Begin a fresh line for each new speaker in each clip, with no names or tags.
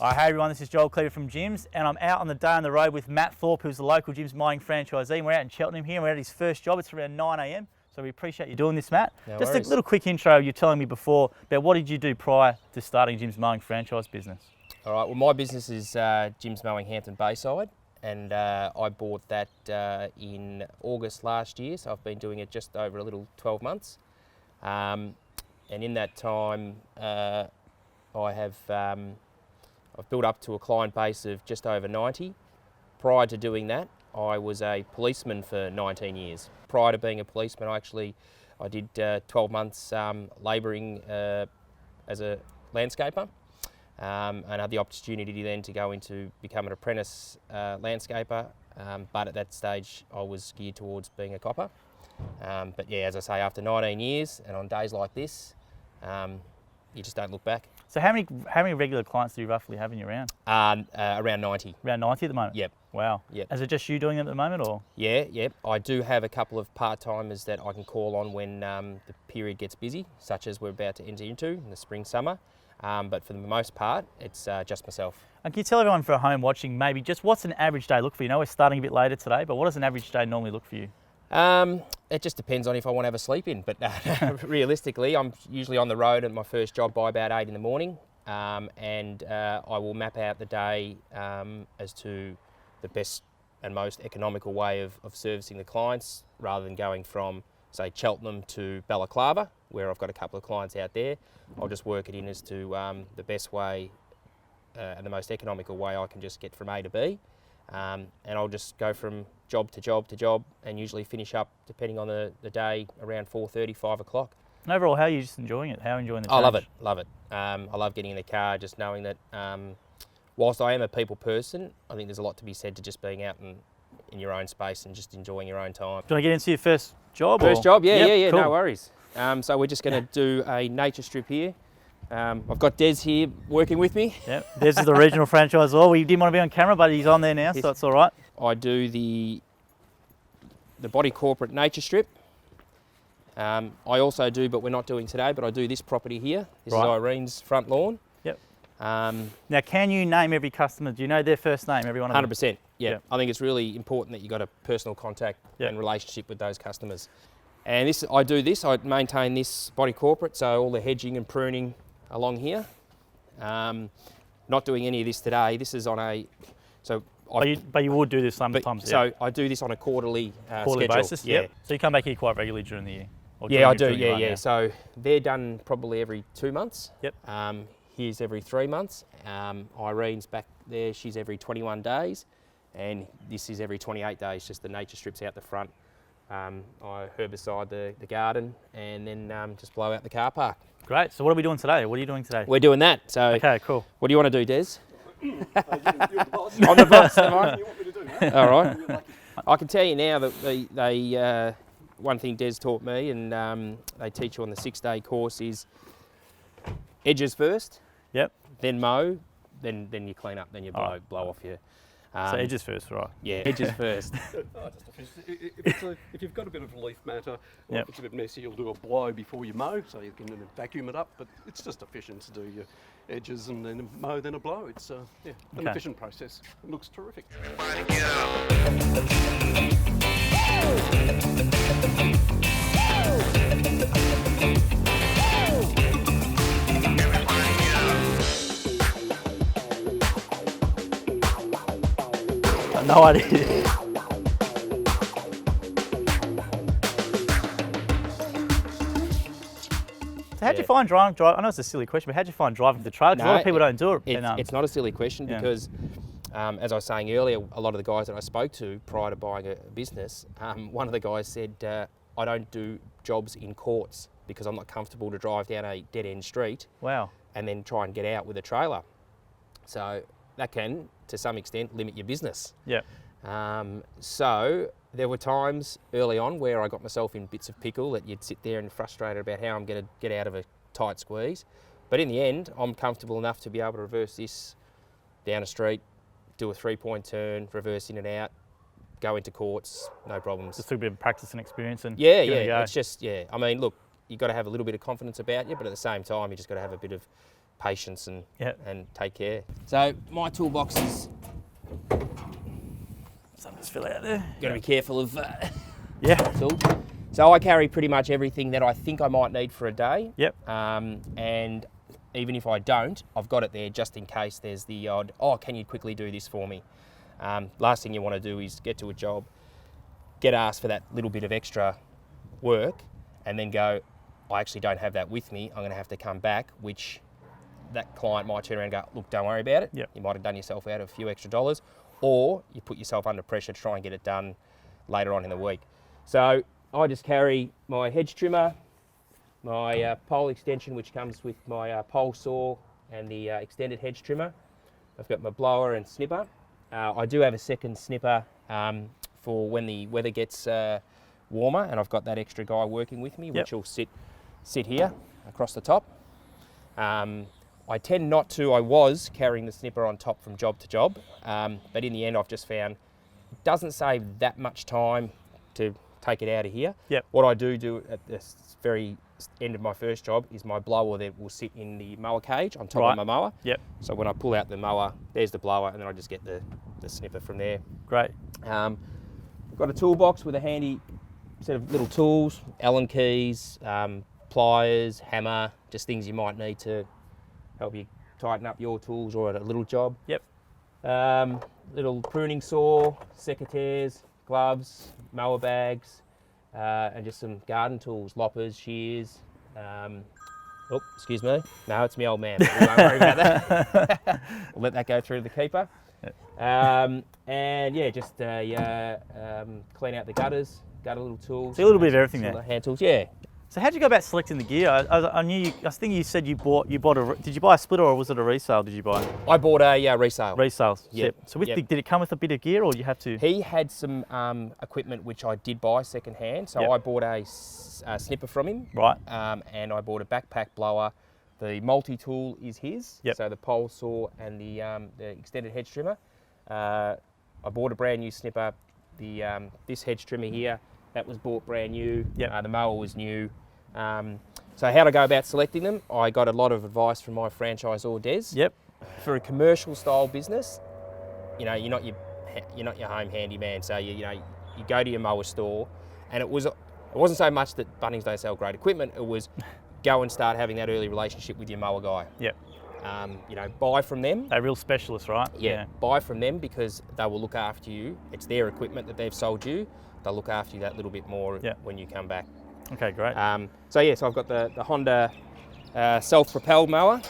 Hey everyone, this is Joel Cleaver from Gyms, and I'm out on the day on the road with Matt Thorpe, who's the local Gyms Mowing franchisee. And we're out in Cheltenham here, and we're at his first job. It's around 9 a.m, so we appreciate you doing this, Matt.
No
Just
worries.
a little quick intro. You're telling me before about what did you do prior to starting Gyms Mowing franchise business?
All right, well, my business is Gyms Mowing Hampton Bayside, and I bought that in August last year, so I've been doing it just over a little 12 months. And in that time, I've built up to a client base of just over 90. Prior to doing that, I was a policeman for 19 years. Prior to being a policeman, I did 12 months labouring as a landscaper, and had the opportunity then to go into become an apprentice landscaper. But at that stage, I was geared towards being a copper. But yeah, as I say, after 19 years, and on days like this, you just don't look back.
So how many regular clients do you roughly have in your round?
Around 90.
Around 90 at the moment?
Yep.
Wow.
Yep.
Is it just you doing it at the moment, or?
Yeah. I do have a couple of part-timers that I can call on when the period gets busy, such as we're about to enter into in the spring, summer. But for the most part, it's just myself. And
can you tell everyone for home watching, maybe just what's an average day look for you? I know we're starting a bit later today, but what does an average day normally look for you?
It just depends on if I want to have a sleep in, but realistically, I'm usually on the road at my first job by about 8 in the morning, and I will map out the day as to the best and most economical way of servicing the clients, rather than going from, say, Cheltenham to Balaclava, where I've got a couple of clients out there. I'll just work it in as to the best way and the most economical way I can just get from A to B. And I'll just go from job to job to job, and usually finish up, depending on the day, around 4:30, 5 o'clock.
And overall, how are you just enjoying it? How are you enjoying the change?
I love it. I love getting in the car, just knowing that whilst I am a people person, I think there's a lot to be said to just being out in your own space and just enjoying your own time.
Do you want to get into your first job?
First job? Yeah,
Yep, cool.
no worries. So we're just going to do a nature strip here. I've got Des here working with me.
Yeah, Des is the regional franchisor. We didn't want to be on camera, but he's on there now, so that's all right.
I do the body corporate nature strip. I also do, but we're not doing today, but I do this property here. This is Irene's front lawn.
Yep. Now, can you name every customer? Do you know their first name, every one of them?
100%, yeah. I think it's really important that you've got a personal contact and relationship with those customers. And I maintain this body corporate, so all the hedging and pruning along here. Not doing any of this today. This is on a... But you
would do this sometimes,
So I do this on a quarterly schedule.
Basis, yeah. So you come back here quite regularly during the year?
Yeah, I do, yeah. So they're done probably every 2 months.
Yep.
Here's every 3 months. Irene's back there, she's every 21 days. And this is every 28 days, just the nature strips out the front. I herbicide the garden, and then just blow out the car park.
Great. So what are we doing today? What are you doing today?
We're doing that. So
okay, cool.
What do you want to do, Des?
You're the boss.
I'm the boss, am I?
You want me to do that?
All right. I can tell you now that they one thing Des taught me, and they teach you on the 6-day course, is edges first.
Yep.
Then mow, then you clean up, then you blow off your...
so edges first, right?
Yeah, edges first.
If you've got a bit of leaf matter, or if it's a bit messy, you'll do a blow before you mow, so you can vacuum it up. But it's just efficient to do your edges and then mow, then a blow. It's an efficient process. It looks terrific.
No idea. So how'd you find driving? I know it's a silly question, but how'd you find driving the trailer? Because a lot of people don't do it.
It's not a silly question because, as I was saying earlier, a lot of the guys that I spoke to prior to buying a business, one of the guys said, I don't do jobs in courts because I'm not comfortable to drive down a dead-end street.
Wow.
And then try and get out with a trailer. So that can, to some extent, limit your business.
Yeah.
So there were times early on where I got myself in bits of pickle that you'd sit there and frustrated about how I'm going to get out of a tight squeeze. But in the end, I'm comfortable enough to be able to reverse this down a street, do a 3-point turn, reverse in and out, go into courts, no problems.
Just a bit of practice and experience and
it's just, I mean, look, you've got to have a little bit of confidence about you, but at the same time, you just got to have a bit of patience and
Yep.
and take care. So my toolbox is
Something just fill out there.
got to be careful of
Yeah.
tools. So I carry pretty much everything that I think I might need for a day.
Yep.
And even if I don't, I've got it there just in case there's the odd, oh, can you quickly do this for me? Last thing you want to do is get to a job, get asked for that little bit of extra work, and then go, I actually don't have that with me. I'm going to have to come back, which that client might turn around and go, look, don't worry about it.
Yep.
You might have done yourself out of a few extra dollars, or you put yourself under pressure to try and get it done later on in the week. So I just carry my hedge trimmer, my pole extension, which comes with my pole saw and the extended hedge trimmer. I've got my blower and snipper. I do have a second snipper for when the weather gets warmer, and I've got that extra guy working with me, which will sit here across the top. I tend not to. I was carrying the snipper on top from job to job, but in the end I've just found it doesn't save that much time to take it out of here.
Yep.
What I do at the very end of my first job is my blower that will sit in the mower cage on top of my mower.
Yep.
So when I pull out the mower, there's the blower, and then I just get the snipper from there.
Great.
I've got a toolbox with a handy set of little tools, Allen keys, pliers, hammer, just things you might need to help you tighten up your tools or at a little job.
Yep.
Little pruning saw, secateurs, gloves, mower bags, and just some garden tools, loppers, shears. Oh, excuse me. No, it's my old man. We won't worry about that. We'll let that go through the keeper.
Yep.
And yeah, just clean out the gutters, gutter little tools.
So a little bit of everything
some
there.
Hand tools, yeah.
So how'd you go about selecting the gear? I knew you, I think you said you bought did you buy a splitter or was it a resale? Did you buy
I bought a resale.
resale?
Yep.
So with
Yep.
did it come with a bit of gear or you have to?
He had some equipment which I did buy second hand. So
Yep.
I bought a snipper from him.
Right.
And I bought a backpack blower. The multi-tool is his.
Yep.
So the pole saw and the extended hedge trimmer. I bought a brand new snipper. This hedge trimmer here, that was bought brand new.
Yep.
The mower was new. So how to go about selecting them? I got a lot of advice from my franchisor Des.
Yep.
For a commercial style business, you know, you're not your home handyman. So you go to your mower store, and it wasn't so much that Bunnings don't sell great equipment. It was go and start having that early relationship with your mower guy.
Yep.
Buy from them.
They're real specialists, right?
Yeah, buy from them because they will look after you. It's their equipment that they've sold you. They'll look after you that little bit more when you come back.
Okay, great.
So I've got the Honda self-propelled mower.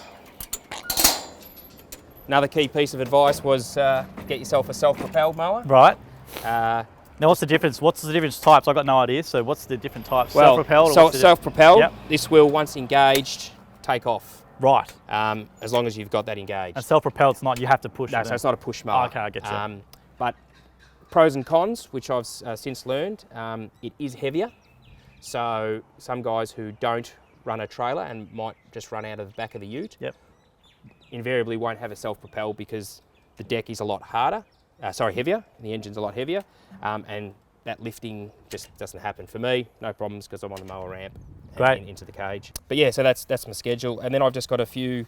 Another key piece of advice was get yourself a self-propelled mower.
Right.
Uh,
Now, what's the difference? What's the different types? I've got no idea. So, what's the different types?
well,
Self-propelled?
so self-propelled.
Yep.
This will, once engaged, take off.
Right.
As long as you've got that engaged.
And self-propelled's not. You have to push.
No,
it
so
in.
it's not a push mower.
Oh, okay, I get you.
But pros and cons, which I've since learned, it is heavier. So some guys who don't run a trailer and might just run out of the back of the ute,
Yep.
invariably won't have a self-propel because the deck is a lot harder, heavier, the engine's a lot heavier, and that lifting just doesn't happen. For me, no problems because I'm on the mower ramp and into the cage. But yeah, so that's my schedule. And then I've just got a few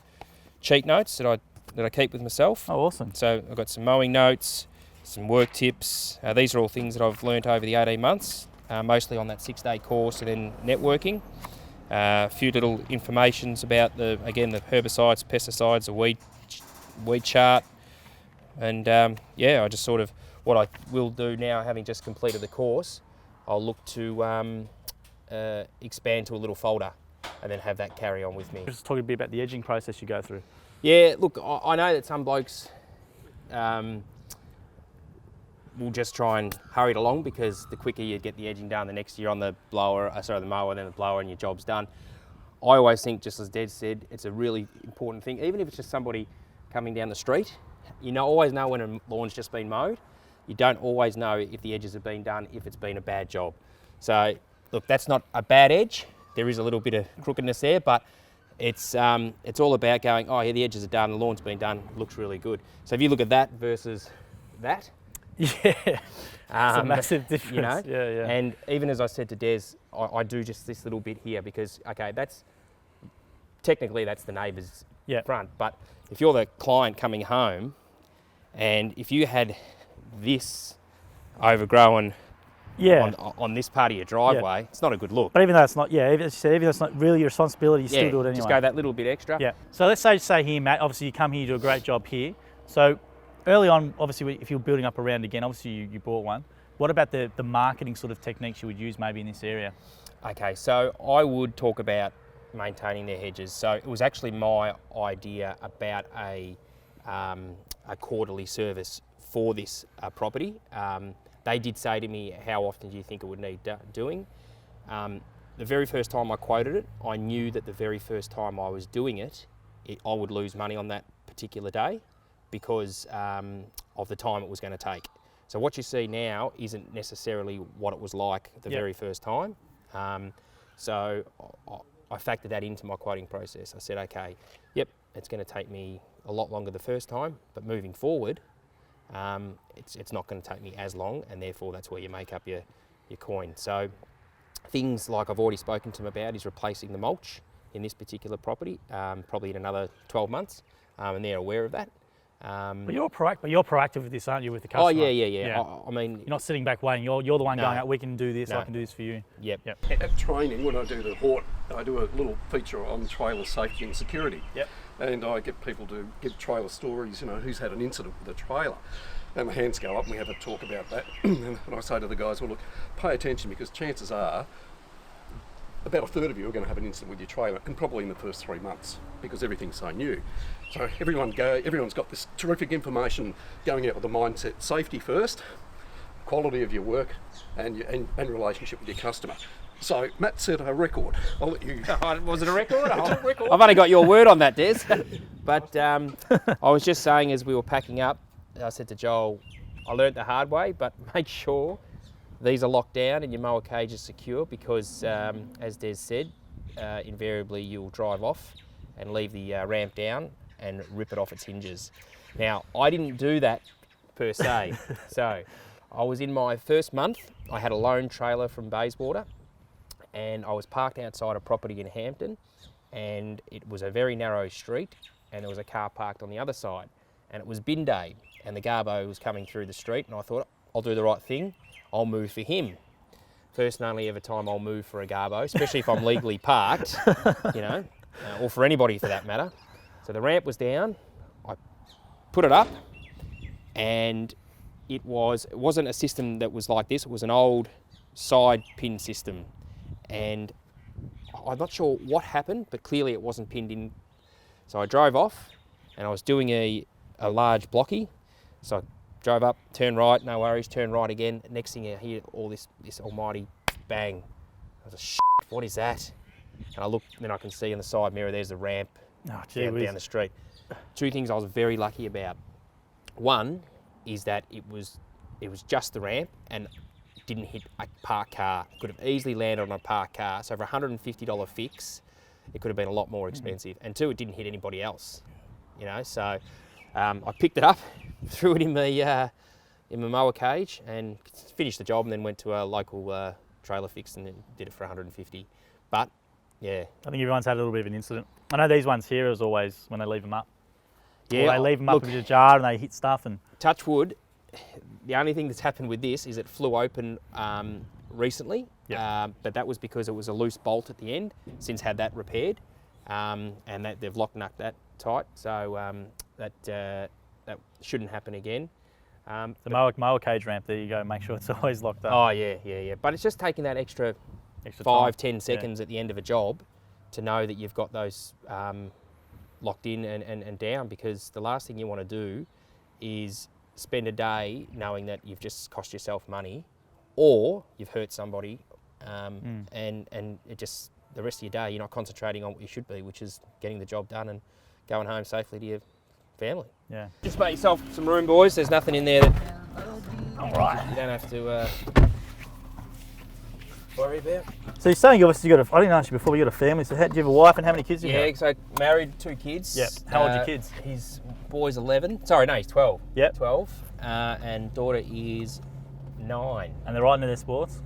cheat notes that I keep with myself.
Oh, awesome.
So I've got some mowing notes, some work tips. These are all things that I've learnt over the 18 months, mostly on that 6-day course and then networking. A few little informations about the herbicides, pesticides, the weed chart. And I just sort of, what I will do now, having just completed the course, I'll look to expand to a little folder and then have that carry on with me.
Just talking a bit about the edging process you go through.
Yeah, look, I know that some blokes will just try and hurry it along because the quicker you get the edging done, the next you're on the mower, then the blower, and your job's done. I always think, just as Dad said, it's a really important thing. Even if it's just somebody coming down the street, always know when a lawn's just been mowed. You don't always know if the edges have been done, if it's been a bad job. So, look, that's not a bad edge. There is a little bit of crookedness there, but it's all about going, oh, yeah, the edges are done, the lawn's been done, looks really good. So if you look at that versus that,
Yeah, it's a massive difference. Yeah.
And even as I said to Des, I do just this little bit here because, okay, that's the neighbour's front. But if you're the client coming home, and if you had this overgrown on this part of your driveway, it's not a good look.
But even though it's not, as you said, even though it's not really your responsibility, you still do it anyway.
Just go that little bit extra.
Yeah. So let's say here, Matt, obviously you come here, you do a great job here. So early on, obviously, if you're building up around again, obviously you bought one. What about the marketing sort of techniques you would use maybe in this area?
Okay, so I would talk about maintaining their hedges. So it was actually my idea about a quarterly service for this property. They did say to me, how often do you think it would need doing? The very first time I quoted it, I knew that the very first time I was doing it, I would lose money on that particular day because of the time it was going to take. So what you see now isn't necessarily what it was like the very first time. So I factored that into my quoting process. I said, okay, yep, it's going to take me a lot longer the first time, but moving forward, it's not going to take me as long, and therefore that's where you make up your coin. So things like I've already spoken to them about is replacing the mulch in this particular property, probably in another 12 months, and they're aware of that.
But you're proactive with this, aren't you, with the customer?
Oh, yeah. I mean,
you're not sitting back waiting. You're the one going, we can do this, I can do this for you.
Yep.
At training, when I do the Hort, I do a little feature on trailer safety and security.
Yep.
And I get people to give trailer stories, who's had an incident with a trailer. And the hands go up and we have a talk about that. And I say to the guys, well, look, pay attention because chances are about a third of you are going to have an incident with your trailer, and probably in the first 3 months because everything's so new. So everyone's got this terrific information going out with the mindset: safety first, quality of your work, and relationship with your customer. So Matt set a record. I'll let you.
Was it a record? I've only got your word on that, Des. But I was just saying as we were packing up, I said to Joel, I learnt the hard way, but make sure these are locked down and your mower cage is secure because, as Des said, invariably you'll drive off and leave the ramp down and rip it off its hinges. Now, I didn't do that per se. So I was in my first month. I had a loan trailer from Bayswater and I was parked outside a property in Hampton, and it was a very narrow street and there was a car parked on the other side, and it was bin day and the Garbo was coming through the street, and I thought, I'll do the right thing. I'll move for him. First and only ever time I'll move for a Garbo, especially if I'm legally parked, or for anybody for that matter. So the ramp was down, I put it up, and it wasn't a system that was like this. It was an old side pin system, and I'm not sure what happened, but clearly it wasn't pinned in. So I drove off, and I was doing a large blocky. So I drove up, turn right, no worries, turn right again. Next thing I hear all this almighty bang. I was like, shit, what is that? And I look, then I can see in the side mirror, there's the ramp down the street. Two things I was very lucky about. One is that it was just the ramp and didn't hit a parked car. It could have easily landed on a parked car. So for a $150 fix, it could have been a lot more expensive. And two, it didn't hit anybody else. So I picked it up, threw it in my mower cage and finished the job, and then went to a local trailer fix and then did it for $150. But yeah, I
think everyone's had a little bit of an incident. I know these ones here is always when they leave them up.
Yeah,
or they leave them up in a jar and they hit stuff. And
touch wood, the only thing that's happened with this is it flew open recently, but that was because it was a loose bolt at the end. Since had that repaired, and that they've lock nucked that tight, so that shouldn't happen again.
The mower cage ramp, there you go, make sure it's always locked up.
Oh yeah. But it's just taking that extra 5-10 seconds at the end of a job to know that you've got those locked in and down, because the last thing you want to do is spend a day knowing that you've just cost yourself money or you've hurt somebody, and it just, the rest of your day you're not concentrating on what you should be, which is getting the job done and going home safely to your family.
Yeah.
Just make yourself some room, boys. There's nothing in there that you don't have to worry about.
So you're saying obviously I didn't ask you before, but you got a family, so do you have a wife and how many kids do you have?
Yeah, so married, 2 kids.
Yep. How old are your kids?
His boy's 11. Sorry, no, he's 12.
Yep.
12. And daughter is 9.
And they're right into their sports?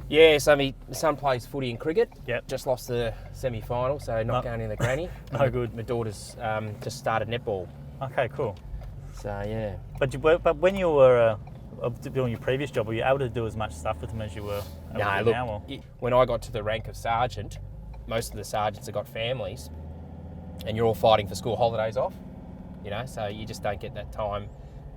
Yeah, so my son plays footy and cricket.
Yep.
Just lost the semi-final, so not going in the granny.
No good.
My daughter's just started netball.
Okay, cool.
So yeah.
But when you were doing your previous job, were you able to do as much stuff with them as you were able to do now? Or?
When I got to the rank of sergeant, most of the sergeants have got families, and you're all fighting for school holidays off. You know, so you just don't get that time.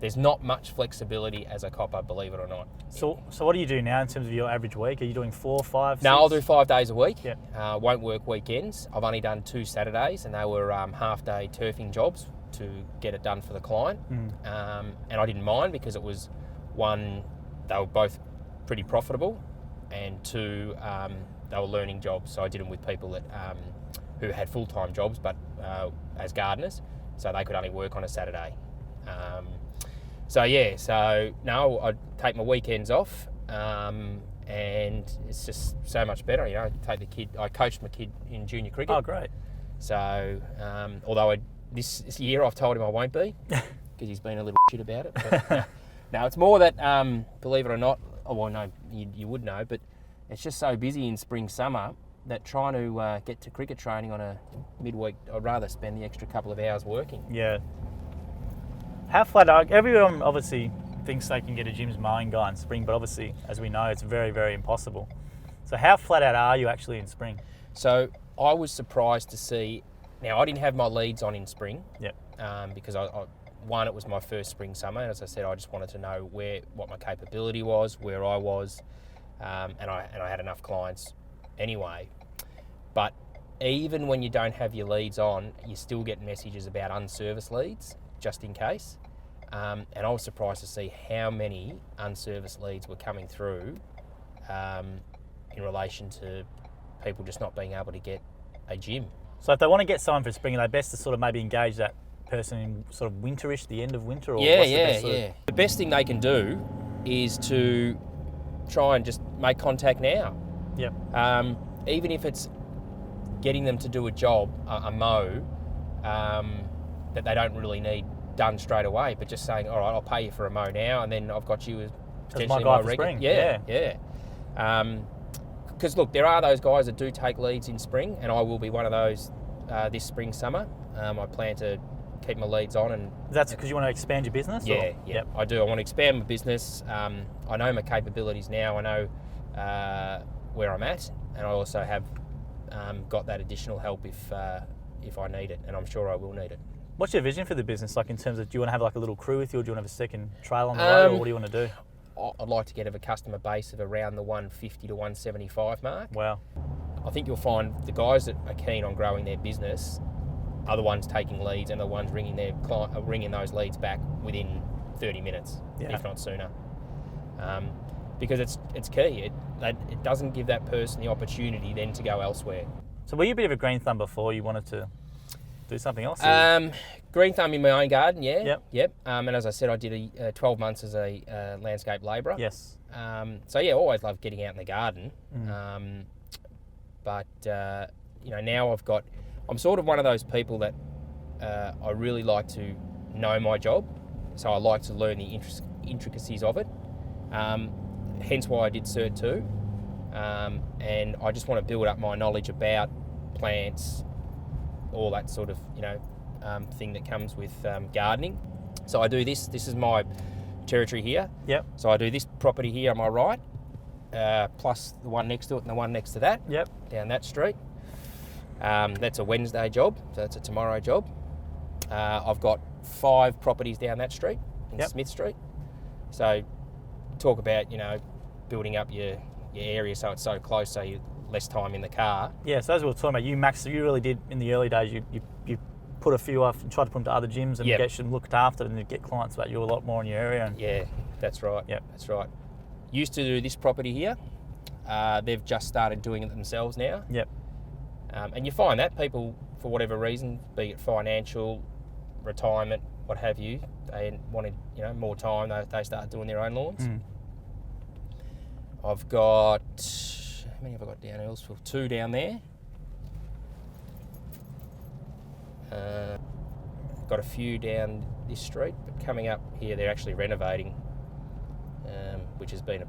There's not much flexibility as a copper, believe it or not.
So what do you do now in terms of your average week? Are you doing 4, 5, 6?
No, I'll do 5 days a week.
Yep.
Won't work weekends. I've only done 2 Saturdays, and they were half-day turfing jobs to get it done for the client. And I didn't mind because it was, one, they were both pretty profitable, and 2, they were learning jobs. So I did them with people that who had full-time jobs, but as gardeners, so they could only work on a Saturday. So now I take my weekends off, and it's just so much better. You know, I coached my kid in junior cricket.
Oh, great.
So although this year I've told him I won't be, because he's been a little shit about it. But, no, it's more that, believe it or not, no, you would know, but it's just so busy in spring, summer that trying to get to cricket training on a midweek, I'd rather spend the extra couple of hours working.
Yeah. How flat out? Everyone obviously thinks they can get a Jim's mowing guy in spring, but obviously, as we know, it's very, very impossible. So how flat out are you actually in spring?
So I was surprised to see. Now I didn't have my leads on in spring.
Yep.
Because it was my first spring summer, and as I said, I just wanted to know what my capability was, where I was, and I had enough clients anyway. But even when you don't have your leads on, you still get messages about unserviced leads, just in case. And I was surprised to see how many unserviced leads were coming through in relation to people just not being able to get a gym.
So if they want to get someone for spring, are they best to sort of maybe engage that person in sort of winterish, the end of winter? Or
The best thing they can do is to try and just make contact now.
Yep.
Even if it's getting them to do a job, a mow, that they don't really need done straight away, but just saying, all right, I'll pay you for a mow now, and then I've got you as potentially
my guy for
regular.
spring.
Yeah. Because look, there are those guys that do take leads in spring, and I will be one of those this spring, summer. I plan to keep my leads on. And
that's because you want to expand your business?
Yeah,
or?
Yep. I do. I want to expand my business. I know my capabilities now. I know where I'm at, and I also have got that additional help if I need it, and I'm sure I will need it.
What's your vision for the business, like in terms of, do you want to have like a little crew with you, or do you want to have a second trail on the road, or what do you want to do?
I'd like to get a customer base of around the 150 to 175 mark.
Wow.
I think you'll find the guys that are keen on growing their business are the ones taking leads and the ones ringing those leads back within 30 minutes, if not sooner. Because it's key. It doesn't give that person the opportunity then to go elsewhere.
So were you a bit of a green thumb before you wanted to do something else?
Green thumb in my own garden, yeah.
Yep.
And as I said, I did 12 months as a landscape labourer.
Yes.
So yeah, always loved getting out in the garden. But now I'm sort of one of those people that I really like to know my job. So I like to learn the intricacies of it. Hence why I did Cert 2. And I just want to build up my knowledge about plants, all that sort of, thing that comes with gardening. So I do this. This is my territory here.
Yep.
So I do this property here on my right, plus the one next to it and the one next to that.
Yep.
Down that street. That's a Wednesday job, so that's a tomorrow job. I've got 5 properties down that street in Smith Street. So talk about, building up your area so it's so close, so you less time in the car.
Yeah, so as we were talking about, you really did in the early days, you put a few off and tried to put them to other gyms and get them looked after and get clients about you a lot more in your area. And
yeah, that's right.
Yep.
That's right. Used to do this property here. They've just started doing it themselves now.
Yep.
And you find that people, for whatever reason, be it financial, retirement, what have you, they wanted more time. They start doing their own lawns. I've got, how many have I got down Earlsville? 2 down there. Got a few down this street, but coming up here they're actually renovating, which has been a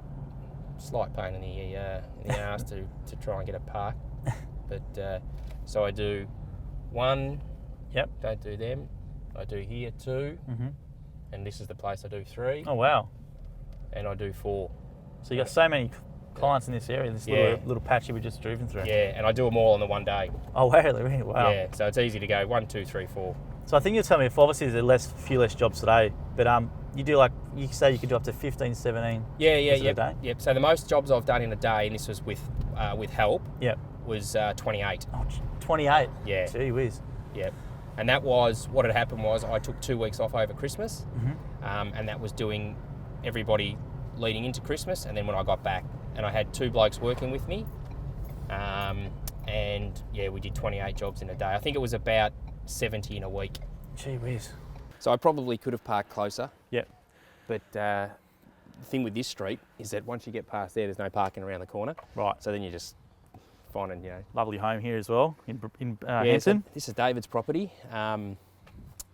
slight pain in the arse to try and get a park. But so I do 1.
Yep.
Don't do them. I do here 2, and this is the place I do 3,
Oh wow.
and I do 4.
So you got so many clients in this area, this little patch you were just driven through.
Yeah, and I do them all on the one day.
Oh wow, really? Wow.
Yeah, so it's easy to go 1, 2, 3, 4.
So I think you're telling me, if obviously there's few less jobs today, but you do like, you say you could do up to 15, 17 a day?
Yep. So the most jobs I've done in a day, and this was with help,
Yep.
was 28.
Oh, 28?
Yeah.
Gee whiz.
Yep. And that was, what had happened was I took 2 weeks off over Christmas, and that was doing everybody leading into Christmas, and then when I got back, and I had 2 blokes working with me, and yeah, we did 28 jobs in a day. I think it was about 70 in a week.
Gee whiz.
So I probably could have parked closer.
Yep.
But the thing with this street is that once you get past there, there's no parking around the corner.
Right.
So then you just finding,
Lovely home here as well in
yeah,
Hanson.
so this is David's property.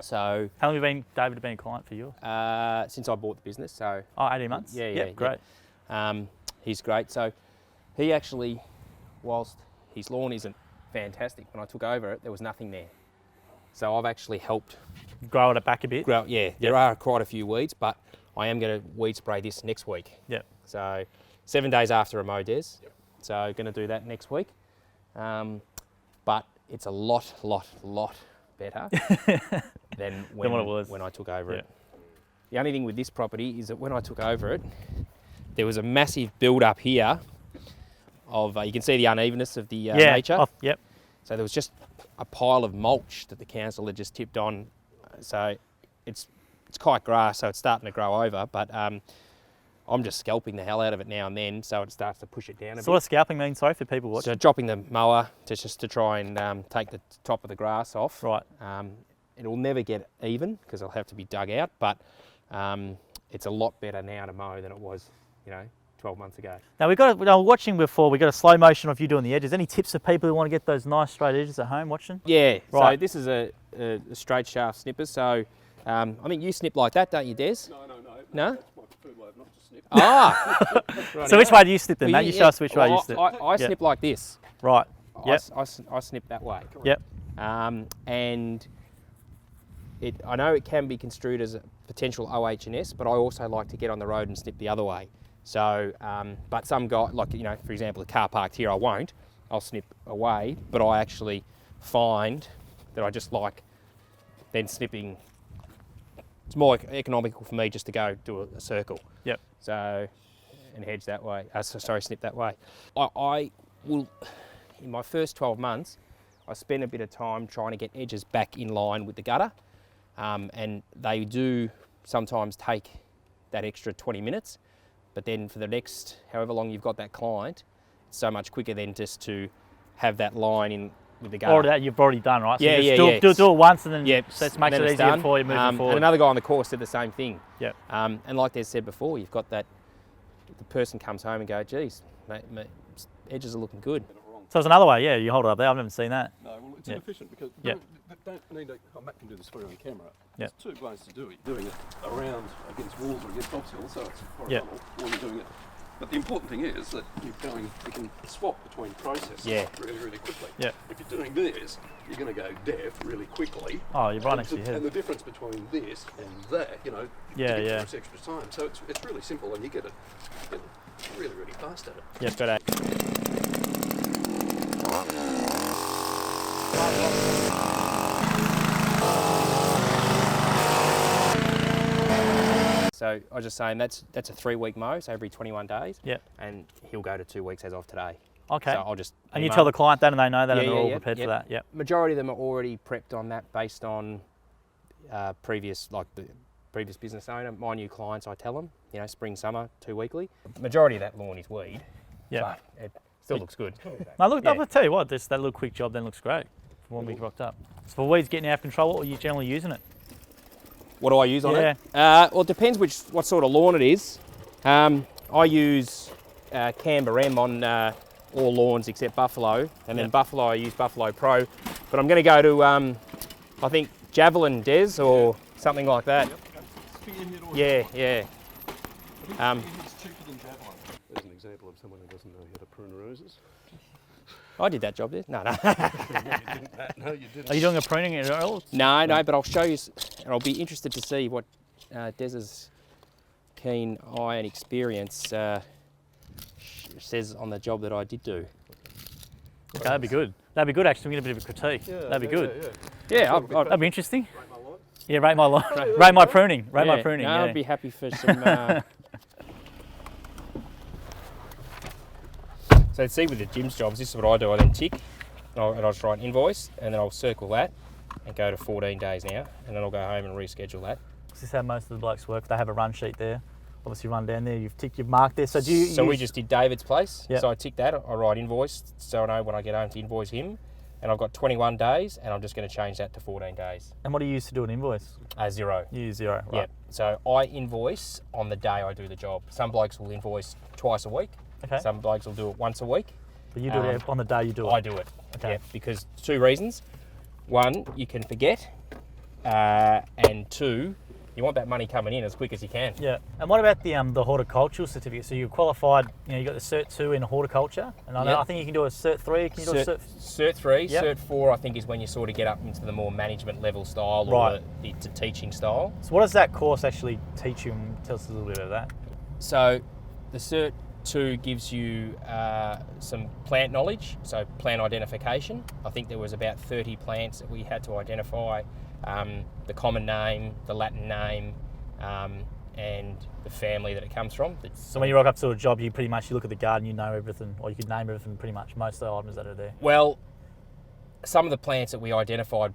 So
How long have David been a client for you?
since I bought the business, so
Oh, 18 months?
Yeah,
Yep,
yeah,
great.
he's great. So he actually, whilst his lawn isn't fantastic, when I took over it, there was nothing there. So I've actually helped
Grow it back a bit?
grow. Yeah, there are quite a few weeds, but I am going to weed spray this next week.
Yep.
So 7 days after a mow, Des. So going to do that next week. But it's a lot better than when,
what it was.
when I took over
Yeah.
it. The only thing with this property is that when I took over it, there was a massive build up here of, you can see the unevenness of the nature.
Yep.
So there was just a pile of mulch that the council had just tipped on. So it's quite grass, so it's starting to grow over, but I'm just scalping the hell out of it now and then, so it starts to push it down a
So
bit.
what does scalping mean, sorry, for people watching?
So dropping the mower to try and take the top of the grass off.
Right.
It'll never get even because it'll have to be dug out, but it's a lot better now to mow than it was, 12 months ago.
Now watching before, we got a slow motion of you doing the edges. Any tips for people who want to get those nice straight edges at home watching?
Yeah,
Right.
So this is a straight shaft snipper, so I think you snip like that, don't you, Des? No?
That's my preferred way of not to snip.
Ah!
So which way do you snip then,
Well,
mate? You show us which way you snip.
I snip like this.
Right. Yep.
I snip that way.
Yep.
And I know it can be construed as a potential OH&S, but I also like to get on the road and snip the other way. So, but some guy, like, for example, a car parked here, I won't. I'll snip away, but I actually find that I just like then snipping. It's more economical for me just to go do a circle.
Yep.
So, and hedge that way. Snip that way. I will, in my first 12 months, I spend a bit of time trying to get edges back in line with the gutter. And they do sometimes take that extra 20 minutes, but then for the next, however long you've got that client, it's so much quicker than just to have that line in with the gutter.
Or that you've already done, right? So
Yeah,
you
yeah,
just do it once and then
Yep,
so it makes
then
it
it's
easier
done.
for you moving forward.
And another guy on the course did the same thing.
Yep.
And like they said before, you've got that, the person comes home and go, geez, mate, edges are looking good.
So there's another way, yeah, you hold it up there. I've never seen that.
No, well, it's
Yep.
inefficient because
Yep.
don't need to, Matt can do this for you on camera.
Yep.
There's 2 ways to do it. Doing it around against walls or against obstacles, so it's
Yep.
horizontal, or you're doing it. But the important thing is that you can swap between processes really, really quickly.
Yep.
If you're doing this, you're going to go deaf really quickly.
Oh, you're right
And
next to your head.
And the difference between this and that,
Yeah,
you get
yeah.
this extra time. So it's really simple and you get it really, really fast at it.
Yep.
But so I was just saying that's a 3-week mow, so every 21 days.
Yep.
And he'll go to 2 weeks as of today.
Okay.
So I'll just
And you
email-
tell the client that and they know that
Yeah,
and they're
yeah,
all
yeah,
prepared
yep.
for that. Yep.
Majority of them are already prepped on that based on previous, like the previous business owner. My new clients, I tell them, spring, summer, 2 weekly. Majority of that lawn is weed,
Yeah.
but it still looks good.
Now look,
Yeah.
I'll tell you what, that little quick job then looks great for when we rocked up. So for weeds getting out of control, what were you generally using it?
What do I use on it? Well, it depends what sort of lawn it is. I use Camber M on all lawns except Buffalo, and then
Yep.
Buffalo I use Buffalo Pro. But I'm going to go to I think Javelin Des or something like that. Yeah, yeah.
It's cheaper than Javelin. There's an example of someone who doesn't know how to prune roses.
I did that job there. No.
No, you didn't, Matt. No, you didn't.
Are you doing a pruning at all?
No, but I'll show you, and I'll be interested to see what Des's keen eye and experience says on the job that I did do.
Okay, that'd be good. That'd be good, actually. We get a bit of a critique. That'd be good.
Yeah,
That'd be interesting.
Rate my life.
Yeah, rate my rate my pruning. Rate my pruning.
No,
Yeah.
I'd be happy for some. So see with the Jim's jobs, this is what I do. I then tick, and I'll just write invoice, and then I'll circle that and go to 14 days now, and then I'll go home and reschedule that.
This is how most of the blokes work. They have a run sheet there. Obviously, run down there. You've ticked. You've marked there. So do you?
So we just did David's place.
Yep.
So I tick that. I write invoice, so I know when I get home to invoice him, and I've got 21 days, and I'm just going to change that to 14 days.
And what do you use to do an invoice?
0.
You use 0. Right.
Yeah. So I invoice on the day I do the job. Some blokes will invoice twice a week.
Okay.
Some blokes will do it once a week.
But you do it on the day you do it.
I do it.
Okay.
Yeah, because 2 reasons. 1, you can forget, and 2, you want that money coming in as quick as you can.
Yeah. And what about the horticultural certificate? So you're qualified. You got the Cert 2 in horticulture, and I think you can do a Cert 3. Can you do a
Cert 3,
Yep.
Cert 4 I think is when you sort of get up into the more management level style
Right.
or the teaching style.
So what does that course actually teach you? And tell us a little bit about that.
So the Cert 2 gives you some plant knowledge, so plant identification. I think there was about 30 plants that we had to identify, the common name, the Latin name, and the family that it comes from.
So when you rock up to a job, you look at the garden, you know everything, or you could name everything pretty much, most of the items that are there.
Well, some of the plants that we identified,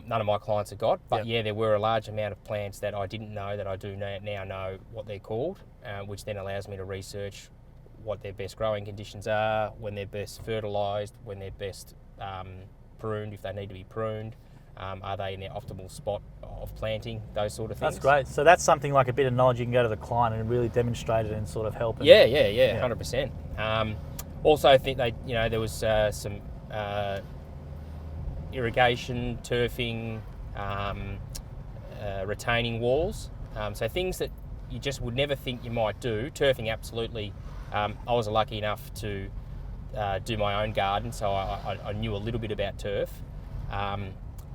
none of my clients have got, but yeah, there were a large amount of plants that I didn't know that I do now know what they're called, which then allows me to research what their best growing conditions are, when they're best fertilised, when they're best pruned, if they need to be pruned. Are they in their optimal spot of planting, those sort of things.
That's great. So that's something like a bit of knowledge you can go to the client and really demonstrate it and sort of help.
Yeah, 100%. Also, I think there was some irrigation, turfing, retaining walls. So things that you just would never think you might do. Turfing, absolutely. I was lucky enough to do my own garden, so I knew a little bit about turf.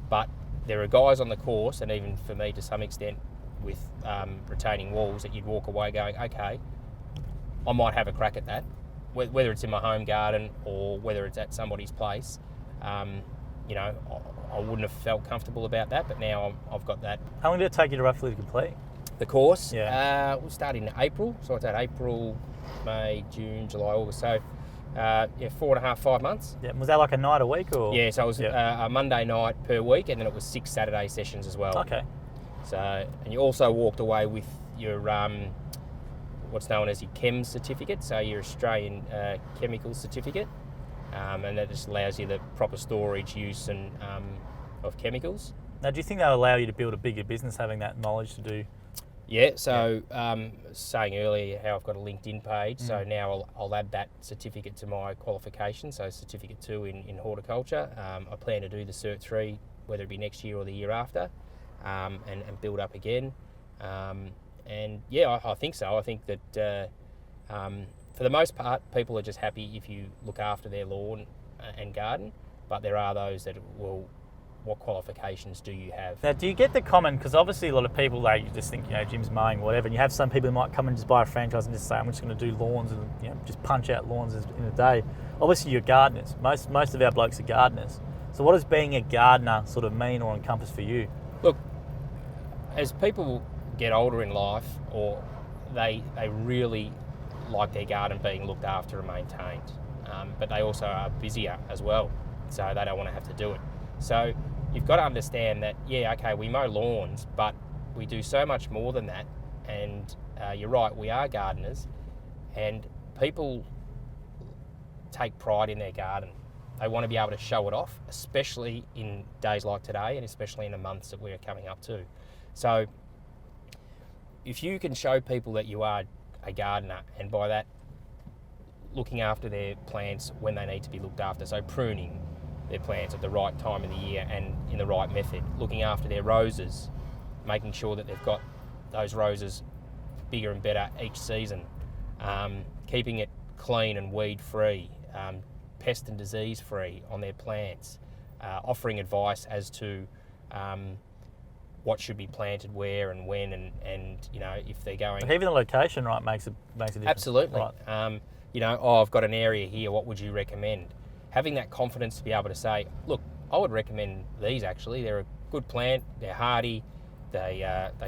But there are guys on the course, and even for me to some extent, with retaining walls, that you'd walk away going, okay, I might have a crack at that, whether it's in my home garden or whether it's at somebody's place. I wouldn't have felt comfortable about that, but now I've got that.
How long did it take you to roughly complete?
The course?
Yeah.
We'll start in April, so it's at April, May, June, July, August, so 4.5, 5 months.
Yeah. Was that like a night a week or?
Yeah, so it was a Monday night per week, and then it was 6 Saturday sessions as well.
Okay.
So, and you also walked away with your what's known as your CHEM certificate, so your Australian Chemical Certificate, and that just allows you the proper storage, use, and of chemicals.
Now, do you think that'll allow you to build a bigger business, having that knowledge to do?
Yeah, so saying earlier how I've got a LinkedIn page, so now I'll add that certificate to my qualification, so Certificate 2 in horticulture. I plan to do the Cert 3, whether it be next year or the year after, and build up again. And yeah, I think so. I think that for the most part, people are just happy if you look after their lawn and garden, but there are those that will, what qualifications do you have?
Now, do you get the common, because obviously a lot of people, they just think, Jim's mowing, whatever, and you have some people who might come and just buy a franchise and just say, I'm just going to do lawns and just punch out lawns in a day. Obviously you're gardeners. Most of our blokes are gardeners. So what does being a gardener sort of mean or encompass for you?
Look, as people get older in life, or they really like their garden being looked after and maintained, but they also are busier as well, so they don't want to have to do it. So you've got to understand that, we mow lawns, but we do so much more than that. And you're right, we are gardeners, and people take pride in their garden. They want to be able to show it off, especially in days like today, and especially in the months that we're coming up to. So if you can show people that you are a gardener, and by that, looking after their plants when they need to be looked after, so pruning their plants at the right time of the year and in the right method, looking after their roses, making sure that they've got those roses bigger and better each season, keeping it clean and weed free, pest and disease free on their plants, offering advice as to what should be planted where and when, and you know, if they're going.
Even the location, right, makes a difference.
Absolutely.
Right.
You know, oh, I've got an area here, what would you recommend? Having that confidence to be able to say, look, I would recommend these actually. They're a good plant, they're hardy, they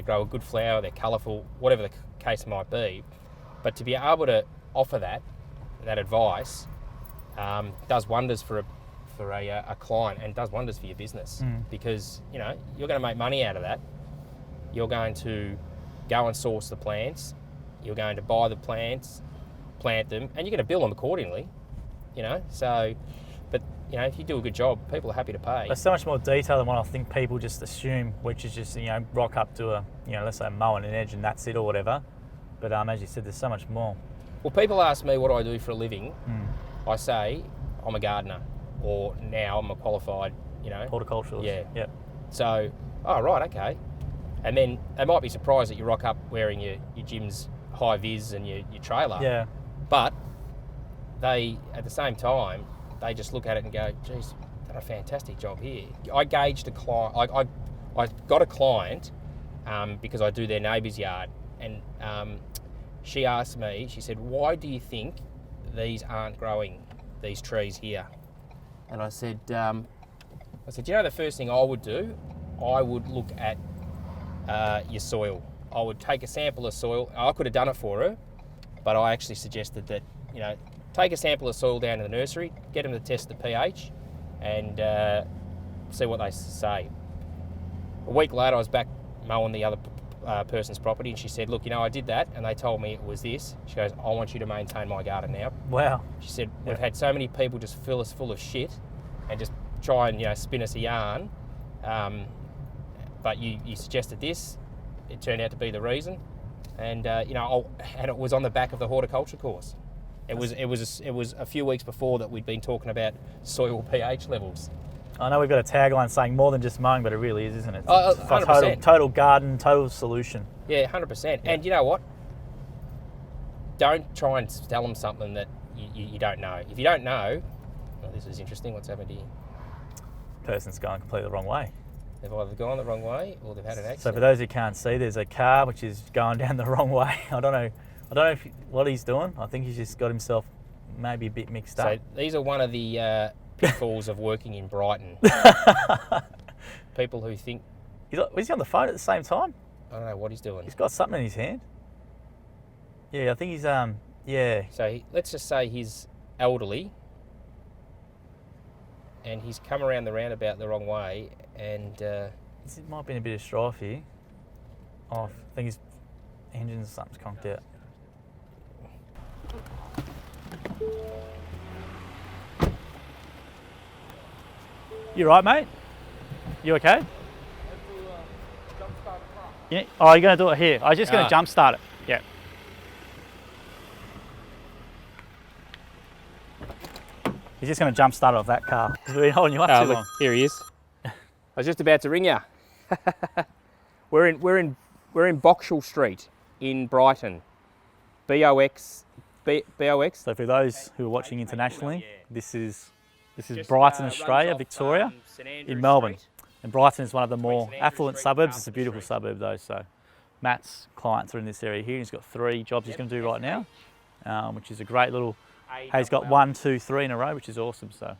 grow a good flower, they're colourful, whatever the case might be. But to be able to offer that advice does wonders for a client, and does wonders for your business, because you know you're going to make money out of that. You're going to go and source the plants, you're going to buy the plants, plant them, and you're going to bill them accordingly. You know, so, but you know, if you do a good job, people are happy to pay.
There's so much more detail than what I think people just assume, which is just, you know, rock up to a, you know, let's say mowing an edge and that's it or whatever. But as you said, there's so much more.
Well, people ask me what I do for a living. I say I'm a gardener, or now I'm a qualified, you know,
Horticulturalist.
Yeah.
Yep.
So, oh right, okay. And then they might be surprised that you rock up wearing your gym's high vis and your trailer.
Yeah.
But they, at the same time, they just look at it and go, geez, done a fantastic job here. I gauged a client, I got a client because I do their neighbour's yard, and she asked me, she said, why do you think these aren't growing, these trees here? And I said, you know, the first thing I would do, I would look at your soil. I would take a sample of soil. I could have done it for her, but I actually suggested that, you know, take a sample of soil down to the nursery, get them to test the pH, and see what they say. A week later, I was back mowing the other person's property, and she said, look, you know, I did that, and they told me it was this. She goes, I want you to maintain my garden now.
Wow.
She said, we've had so many people just fill us full of shit and just try and, you know, spin us a yarn, but you suggested this. It turned out to be the reason, and you know, and it was on the back of the horticulture course. It was a few weeks before that we'd been talking about soil pH levels.
I know we've got a tagline saying more than just mowing, but it really is, isn't it?
Oh,
It's
100%.
total garden, total solution.
Yeah, 100%. And you know what? Don't try and tell them something that you don't know. If you don't know, well, this is interesting. What's happened to you?
Person's going completely the wrong way.
They've either gone the wrong way or they've had an
So
accident.
for those who can't see, there's a car which is going down the wrong way. I don't know what he's doing. I think he's just got himself maybe a bit mixed
So
up.
these are one of the pitfalls of working in Brighton. People who think,
Was he on the phone at the same time?
I don't know what he's doing.
He's got something in his hand. Yeah, I think he's yeah.
So let's just say he's elderly and he's come around the roundabout the wrong way, and
It might be in a bit of strife here. Oh, I think his engine's something's conked out. You right, mate? You okay? Yeah. Oh, you're going to do it here. I was just going to jump start it. Yeah. He's just going to jump start it off that car. We've been holding you up too
look,
long.
here he is. I was just about to ring you. we're in Boxall Street in Brighton. BOX.
So for those who are watching internationally, this is Brighton, Australia, Victoria, in Melbourne. And Brighton is one of the more affluent suburbs. It's a beautiful suburb though. So Matt's clients are in this area here. He's got 3 jobs he's going to do right now, which is a great little. He's got 1, 2, 3 in a row, which is awesome. So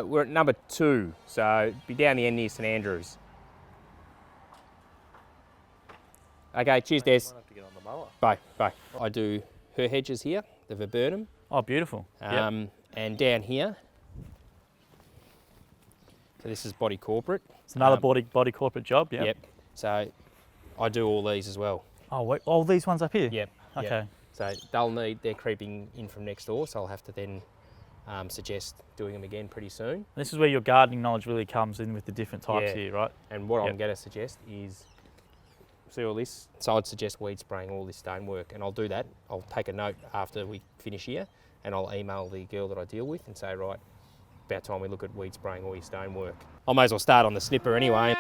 we're at number 2, so be down the end near St Andrews. Okay, cheers, Des. Bye. I do her hedges here, the viburnum.
Oh, beautiful. Yep.
And down here. So this is body corporate.
It's another body corporate job. Yep.
Yep. So I do all these as well.
Oh, wait, all these ones up here.
Yep.
Okay.
Yep. So they're creeping in from next door, so I'll have to then suggest doing them again pretty soon.
This is where your gardening knowledge really comes in with the different types
Yeah.
here, right?
And what
Yep.
I'm going to suggest is, see all this? So I'd suggest weed spraying all this stonework, and I'll do that. I'll take a note after we finish here, and I'll email the girl that I deal with and say, right, about time we look at weed spraying all your stonework. I may as well start on the snipper anyway.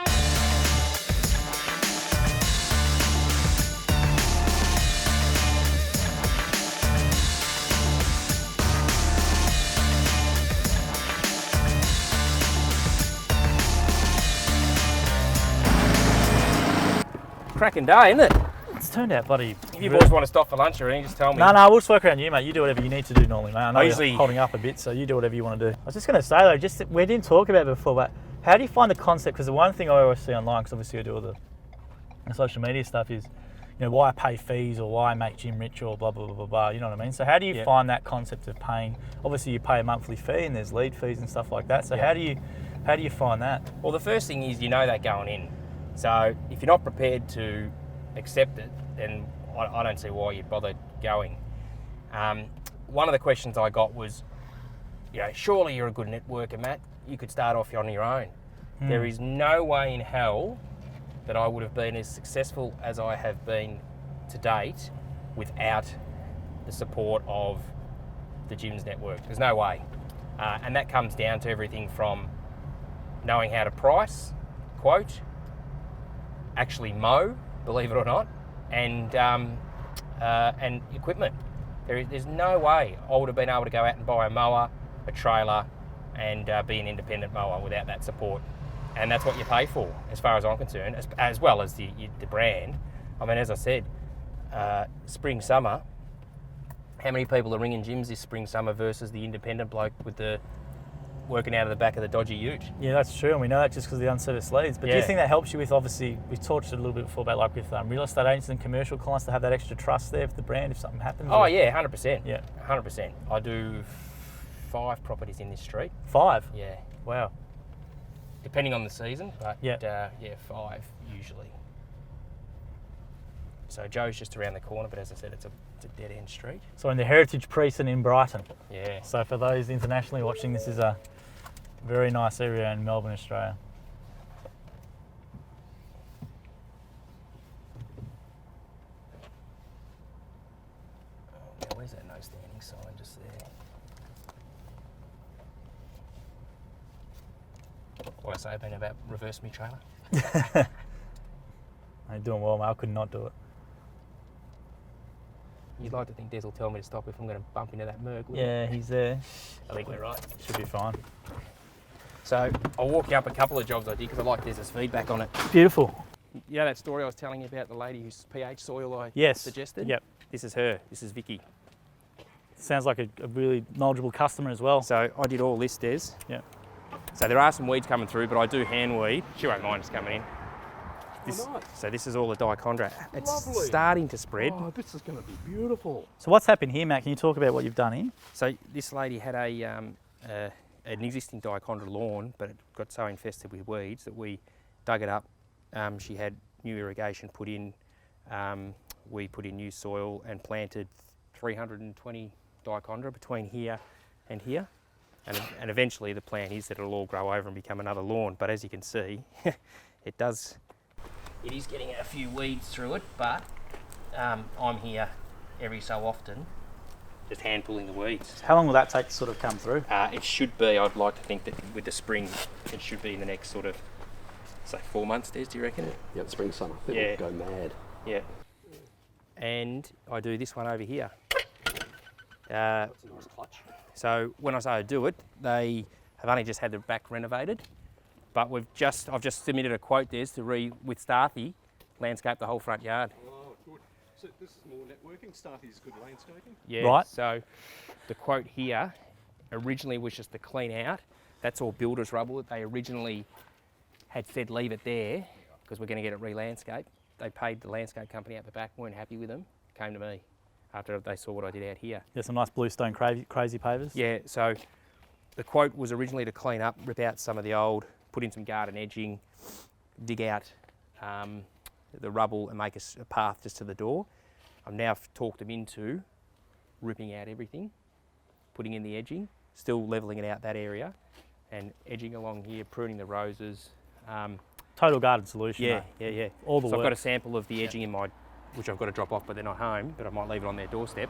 cracking day, isn't it?
It's turned out bloody.
If you boys want to stop for lunch or anything, just tell me.
No, we'll just work around you, mate. You do whatever you need to do normally, mate. I know
usually-
you're holding up a bit, so you do whatever you want to do. I was just going to say though, just we didn't talk about it before, but how do you find the concept? Because the one thing I always see online, because obviously I do all the social media stuff, is why pay fees or why make gym rich or blah blah blah blah blah. You know what I mean? So how do you find that concept of paying? Obviously you pay a monthly fee and there's lead fees and stuff like that. So how do you find that?
Well, the first thing is that going in. So if you're not prepared to accept it, then I don't see why you'd bother going. One of the questions I got was, surely you're a good networker, Matt. You could start off on your own. There is no way in hell that I would have been as successful as I have been to date without the support of the gyms network. There's no way. And that comes down to everything from knowing how to price, quote, actually mow, believe it or not, and equipment. There's no way I would have been able to go out and buy a mower, a trailer, and be an independent mower without that support. And that's what you pay for, as far as I'm concerned, as well as the brand. I mean, as I said, spring, summer, how many people are ringing gyms this spring, summer versus the independent bloke with the working out of the back of the dodgy ute?
Yeah, that's true, and we know that just because of the unserviced leads. But do you think that helps you with, obviously, we talked a little bit before about like with real estate agents and commercial clients to have that extra trust there for the brand if something happens?
Oh, yeah, 100%.
Yeah.
100%. I do 5 properties in this street.
5?
Yeah.
Wow.
Depending on the season, but 5 usually. So Joe's just around the corner, but as I said, it's a dead-end street.
So in the Heritage Precinct in Brighton.
Yeah.
So for those internationally watching, this is a very nice area in Melbourne, Australia.
Now, where's that no standing sign just there? What I say about reverse me trailer?
You're doing well, mate. I could not do it.
You'd like to think Des will tell me to stop if I'm going to bump into that Merc.
Yeah, he's there.
I think we're right.
Should be fine.
So I'll walk you up a couple of jobs I did because I like Des's feedback on it.
Beautiful.
You know that story I was telling you about the lady whose pH soil I suggested?
Yep.
This is her. This is Vicky.
Sounds like a really knowledgeable customer as well.
So I did all this, Des.
Yeah.
So there are some weeds coming through, but I do hand weed. She won't mind us coming in.
Nice.
So this is all the dichondra. It's
Lovely.
starting to spread.
Oh, this is going to be beautiful.
So what's happened here, Matt? Can you talk about what you've done here?
So this lady had an existing dichondra lawn, but it got so infested with weeds that we dug it up. She had new irrigation put in. We put in new soil and planted 320 dichondra between here and here. And eventually the plan is that it'll all grow over and become another lawn. But as you can see, it is getting a few weeds through it, but I'm here every so often just hand pulling the weeds.
How long will that take to sort of come through?
It should be, I'd like to think that with the spring, it should be in the next sort of, say 4 months, Des, do you reckon?
Yeah, spring, summer. It
Yeah.
will go mad.
Yeah. And I do this one over here.
That's a nice clutch.
So when I say I do it, they have only just had the back renovated, but I've just submitted a quote, Des, with Starthy, landscape the whole front yard.
Oh, good. So this is more networking. Starty's good landscaping.
Yeah.
Right.
So the quote here originally was just to clean out. That's all builder's rubble. They originally had said leave it there because we're going to get it re-landscaped. They paid the landscape company out the back, weren't happy with them, came to me after they saw what I did out here.
There's some nice bluestone crazy pavers.
Yeah, so the quote was originally to clean up, rip out some of the old, put in some garden edging, dig out the rubble and make a path just to the door. I've now talked them into ripping out everything, putting in the edging, still levelling it out that area, and edging along here, pruning the roses.
Total garden solution.
Yeah,
mate.
yeah.
All the
So I've got a
works.
sample of the edging in my, which I've got to drop off, but they're not home, but I might leave it on their doorstep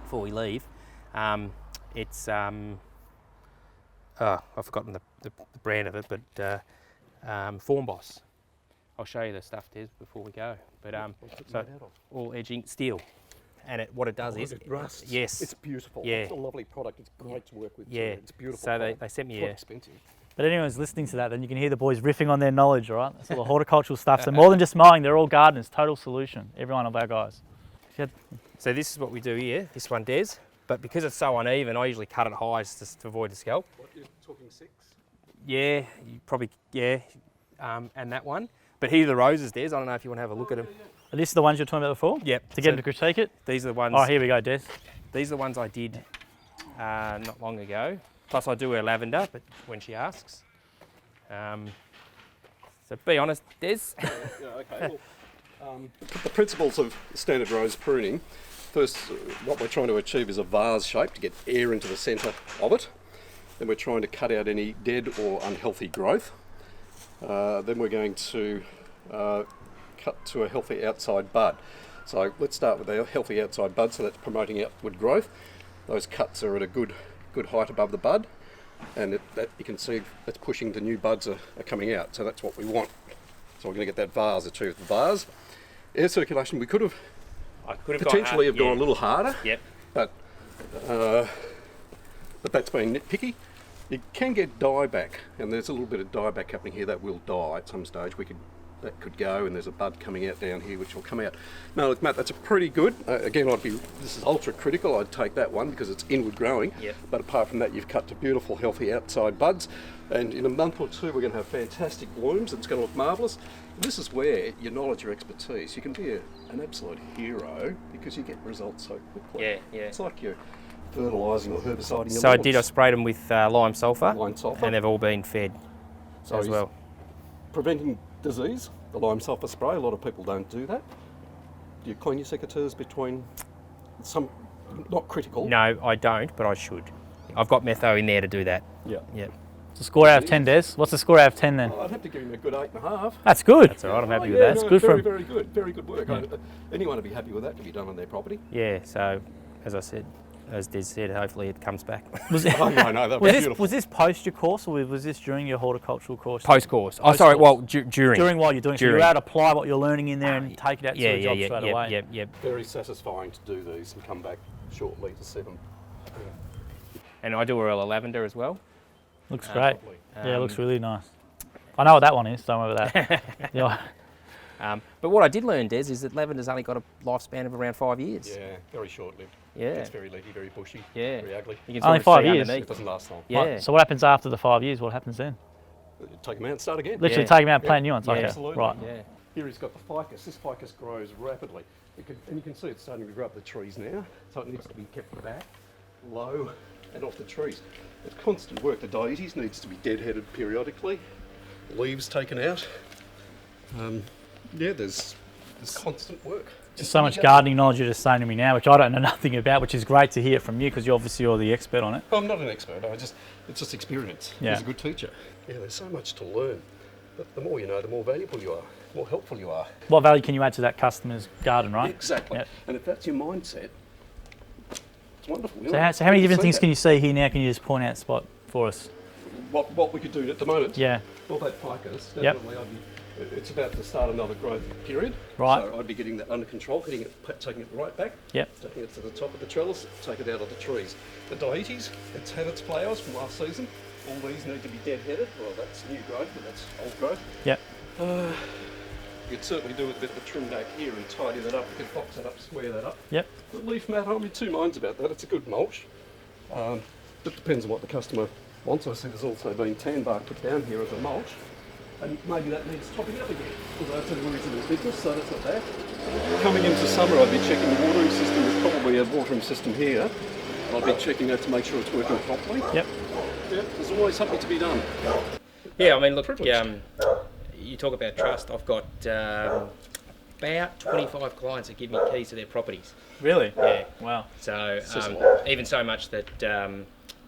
before we leave. It's, I've forgotten the brand of it, but Form Boss. I'll show you the stuff, Des, before we go. But so all edging, steel. And what it does is,
it rusts.
Yes.
It's beautiful.
Yeah.
It's a lovely product. It's great to work with.
Yeah.
Too. It's beautiful.
So
product.
they sent me
It's not
a,
expensive.
But anyone's listening to that, then you can hear the boys riffing on their knowledge, all right? That's all the horticultural stuff. So more than just mowing, they're all gardeners, total solution, every one of our guys.
So this is what we do here, this one, Des. But because it's so uneven, I usually cut it high just to avoid the scalp.
What, you're talking 6?
Yeah, you probably, yeah, and that one. But here are the roses, Des. I don't know if you want to have a look at them.
Are these the ones you were talking about before?
Yep.
To get them to critique it?
These are the ones.
Oh, here we go, Des.
These are the ones I did not long ago. Plus I do her lavender, but when she asks. So be honest, Des.
Yeah, okay. Well, the principles of standard rose pruning, first what we're trying to achieve is a vase shape to get air into the centre of it. Then we're trying to cut out any dead or unhealthy growth. Then we're going to cut to a healthy outside bud. So let's start with a healthy outside bud, so that's promoting outward growth. Those cuts are at a good height above the bud, and that you can see that's pushing the new buds are coming out, so that's what we want. So we're going to get that vase achieved. The vase, air circulation, we could have potentially have gone a little harder.
Yep.
But that's being nitpicky. You can get dieback, and there's a little bit of dieback happening here. That will die at some stage. That could go, and there's a bud coming out down here which will come out. No, look, Matt, that's a pretty good. Again, this is ultra critical. I'd take that one because it's inward growing.
Yep.
But apart from that, you've cut to beautiful, healthy outside buds, and in a month or two, we're going to have fantastic blooms. It's going to look marvellous. This is where your knowledge, your expertise, you can be an absolute hero because you get results so quickly.
Yeah, yeah.
It's like you're fertilising or herbiciding.
So I sprayed them with lime sulphur.
Lime sulphur.
And they've all been fed as well.
Preventing disease, the lime sulphur spray, a lot of people don't do that. Do you clean your secateurs between some, not critical?
No, I don't, but I should. I've got metho in there to do that.
Yeah.
Yep.
So score out of 10, Des. What's the score out of 10 then?
I'd have to give him a good 8.5.
That's good.
That's all right, I'm happy
Oh,
with that.
It's good for
very,
him.
very good. Very good work.
Yeah.
Anyone would be happy with that to be done on their property.
Yeah, so as I said, as Des said, hopefully it comes back.
Was it,
Oh, no, that was beautiful.
was this post your course, or was this during your horticultural course?
Post-course. Oh, sorry, well, during.
During while you're doing it. So you're
During.
able to apply what you're learning in there and take it out to a job straight away.
Yep.
Very satisfying to do these and come back shortly to see them.
And I do a lavender as well.
Looks great.
Lovely.
Yeah, it looks really nice. I know what that one is, don't worry about that. Yeah.
But what I did learn, Des, is that lavender's only got a lifespan of around 5 years.
Yeah, very short-lived.
Yeah.
It's very leafy, very bushy,
Yeah.
very ugly.
You can
Only
sort of
5
see
years?
It
underneath.
doesn't last long.
Yeah.
Right, so what happens after the 5 years? What happens then?
Take them out and start again.
Literally
Yeah.
take them out and plant new ones.
Yeah.
Okay,
Absolutely.
right.
Yeah.
Here he's got the ficus. This ficus grows rapidly. And you can see it's starting to grow up the trees now, so it needs to be kept back, low, and off the trees. It's constant work. The dietes needs to be deadheaded periodically, leaves taken out. Yeah, there's constant work.
Just so much gardening knowledge you're just saying to me now, which I don't know nothing about, which is great to hear from you because you're the expert on it.
I'm not an expert. It's just experience.
Yeah.
He's a good teacher. Yeah, there's so much to learn. But the more you know, the more valuable you are, the more helpful you are.
What value can you add to that customer's garden, right?
Exactly.
Yep.
And if that's your mindset, it's wonderful.
So how many different things can you see here now? Can you just point out a spot for us?
What we could do at the moment?
Yeah.
Well, that ficus,
Yep.
definitely it's about to start another growth period.
Right.
So I'd be getting that under control, taking it right back,
Yep.
taking it to the top of the trellis, take it out of the trees. The dietes, it's had its flowers from last season. All these need to be deadheaded. Well, that's new growth, but that's old growth.
Yep.
You could certainly do with a bit of a trim back here and tidy that up. You could box that up, square that up.
Yep.
The leaf mat, I'm in two minds about that. It's a good mulch. It depends on what the customer wants. I see there's also been tan bark put down here as a mulch. And maybe that needs topping up again. Although it's a reasonable thickness, so that's not bad. Coming into summer, I'd be checking the watering system. There's probably a watering system here. I'll be checking that to make sure it's working properly.
Yep.
Yeah, there's always something to be done.
Yeah, I mean, look,
Privileged.
you talk about trust. I've got about 25 clients that give me keys to their properties.
Really?
Yeah.
Wow.
So
Says a lot.
even so much that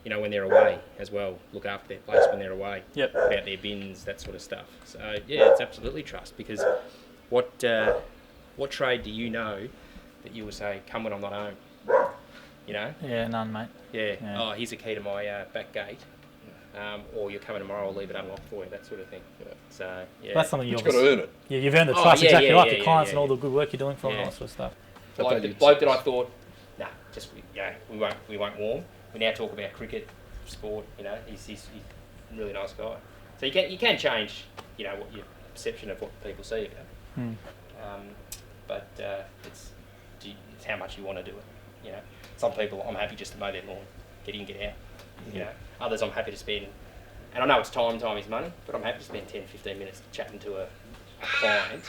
when they're away as well, look after their place when they're away.
Yep.
Put out their bins, that sort of stuff. So yeah, it's absolutely trust, because what trade do you know that you will say, come when I'm not home? You know?
Yeah, none, mate.
Yeah.
Yeah.
Oh, here's a key to my back gate. Or you're coming tomorrow, I'll leave it unlocked for you, that sort of thing. Yeah. So yeah.
That's something
You've got to earn it.
Yeah, you've earned the
Oh,
trust,
yeah,
exactly
yeah,
right.
yeah,
The clients
yeah,
and all the good work you're doing for them and
Yeah.
all that sort of stuff.
bloke that I thought, nah, just we won't warm. We now talk about cricket, sport. You know, he's really nice guy. So you can change, what your perception of what people see of you. But it's how much you want to do it. Some people, I'm happy just to mow their lawn, get in, get out. Others, I'm happy to spend, and I know it's time is money, but I'm happy to spend 10, 15 minutes chatting to a client,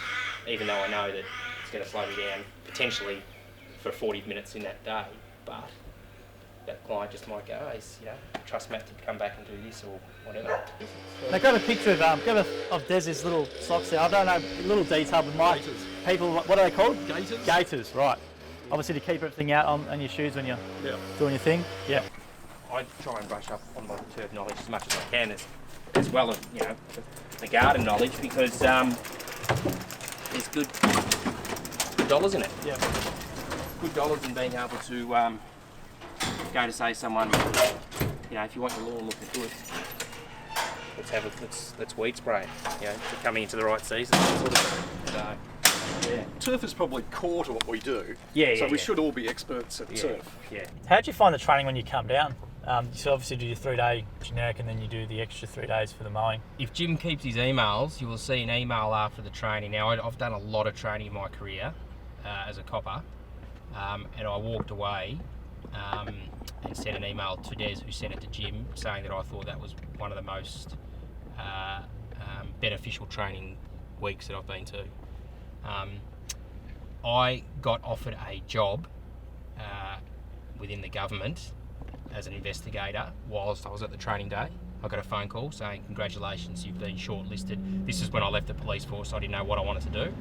even though I know that it's going to slow me down potentially for 40 minutes in that day. But that client just might go, trust Matt to come back and do this or whatever.
Now grab a picture of Des's little socks there. I don't know, a little detail, but my people, what are they called?
Gaiters.
Gaiters, right. Obviously to keep everything out on your shoes when you're doing your thing. Yeah.
I try and brush up on my turf knowledge as much as I can, as well as the garden knowledge, because there's good dollars in it.
Yeah.
Good dollars in being able to go to say someone, if you want your lawn looking good, let's weed spray. It's coming into the right season. Sort of thing. So, yeah.
Turf is probably core to what we do. So we should all be experts at turf.
Yeah.
How did you find the training when you come down? So obviously do your 3-day generic and then you do the extra 3 days for the mowing.
If Jim keeps his emails, you will see an email after the training. Now, I've done a lot of training in my career as a copper, and I walked away and sent an email to Des, who sent it to Jim, saying that I thought that was one of the most beneficial training weeks that I've been to. I got offered a job within the government as an investigator whilst I was at the training day. I got a phone call saying, congratulations, you've been shortlisted. This is when I left the police force, so I didn't know what I wanted to do.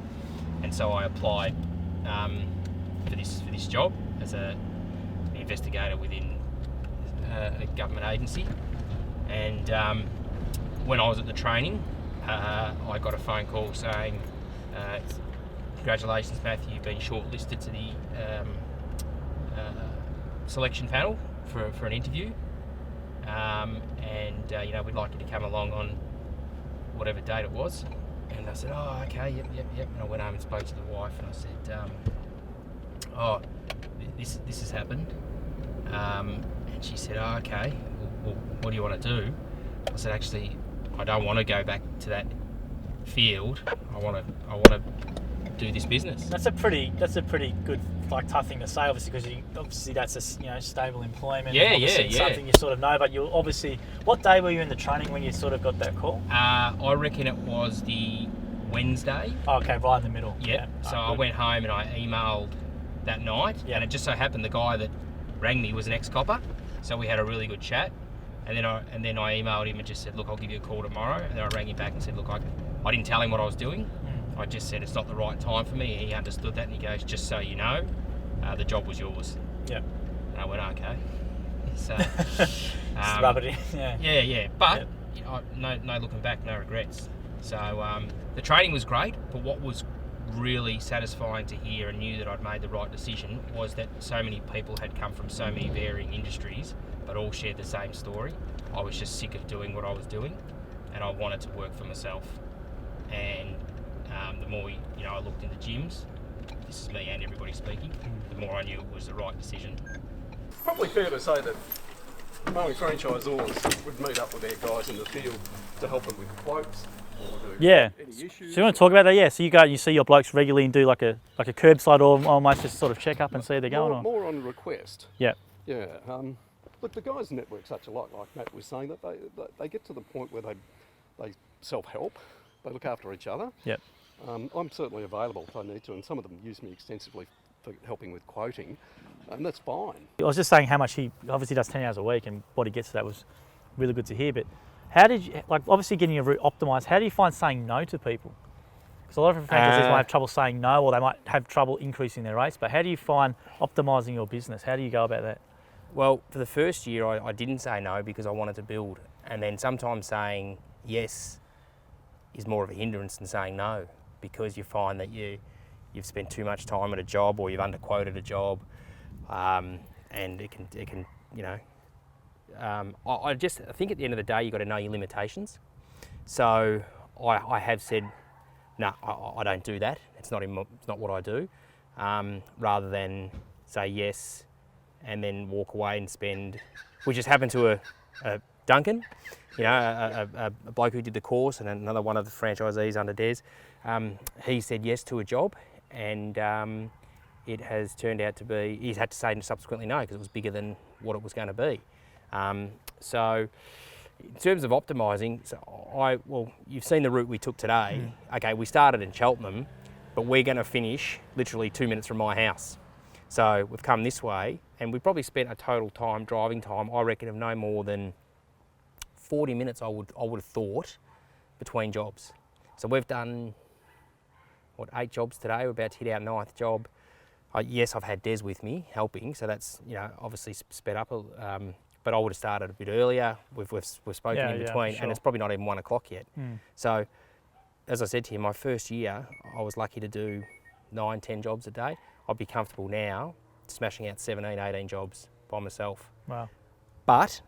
And so I applied for this job as an investigator within a government agency. And when I was at the training, I got a phone call saying, congratulations, Matthew, you've been shortlisted to the selection panel for an interview, and we'd like you to come along on whatever date it was. And I said, oh, okay, yep. And I went home and spoke to the wife, and I said, this has happened. And she said, oh, okay, well, what do you want to do? I said, actually, I don't want to go back to that field. I want to do this business.
That's a pretty good, tough thing to say, obviously, because that's a stable employment.
Yeah.
Something you sort of know, but you'll obviously. What day were you in the training when you sort of got that call?
I reckon it was the Wednesday.
Oh, okay, right in the middle.
Yeah. So I went home and I emailed that night, and it just so happened the guy that rang me was an ex-copper, so we had a really good chat. And then I emailed him and just said, look, I'll give you a call tomorrow. And then I rang him back and said, look, I didn't tell him what I was doing. I just said it's not the right time for me. He understood that, and he goes, just so you know, the job was yours.
Yep.
And I went, okay. So,
rub it in.
Yeah. But no looking back, no regrets. So the training was great, but what was really satisfying to hear and knew that I'd made the right decision was that so many people had come from so many varying industries, but all shared the same story. I was just sick of doing what I was doing, and I wanted to work for myself. And the more I looked into gyms, this is me and everybody speaking, the more I knew it was the right decision.
Probably fair to say that mowing franchisors would meet up with their guys in the field to help them with quotes or do any issues.
So you want to talk about that? Yeah. So you go and you see your blokes regularly and do like a curbside or almost just sort of check up and see how they're going on.
More on request.
Yeah.
Yeah. Look, the guys network such a lot, like Matt was saying, that they get to the point where they self-help, they look after each other.
Yep.
I'm certainly available if I need to, and some of them use me extensively for helping with quoting, and that's fine.
I was just saying how much he obviously does 10 hours a week, and what he gets to that was really good to hear. But how did you, obviously getting your route optimised, how do you find saying no to people? Because a lot of franchisees might have trouble saying no, or they might have trouble increasing their rates, but how do you find optimising your business? How do you go about that?
Well, for the first year, I didn't say no because I wanted to build. And then sometimes saying yes is more of a hindrance than saying no, because you find that you've spent too much time at a job, or you've underquoted a job, and it can I think at the end of the day, you've got to know your limitations. So I have said, no, I don't do that. It's not what I do. Rather than say yes and then walk away and spend, which has happened to a Duncan, you know, a bloke who did the course, and another one of the franchisees under Des. He said yes to a job, and it has turned out to be, he's had to say subsequently no, because it was bigger than what it was going to be. So in terms of optimising, well, you've seen the route we took today. Okay, we started in Cheltenham, but we're going to finish literally 2 minutes from my house. So we've come this way, and we've probably spent a total driving time, I reckon, of no more than 40 minutes, I would have thought, between jobs. So we've done, what, 8 jobs today. We're about to hit our 9th job. Yes, I've had Des with me helping, so that's, you know, obviously sped up. But I would have started a bit earlier. We've spoken in between,
sure.
and it's probably not even 1 o'clock yet. So, as I said to you, my first year, I was lucky to do 9, 10 jobs a day. I'd be comfortable now smashing out 17, 18 jobs by myself.
Wow.
But,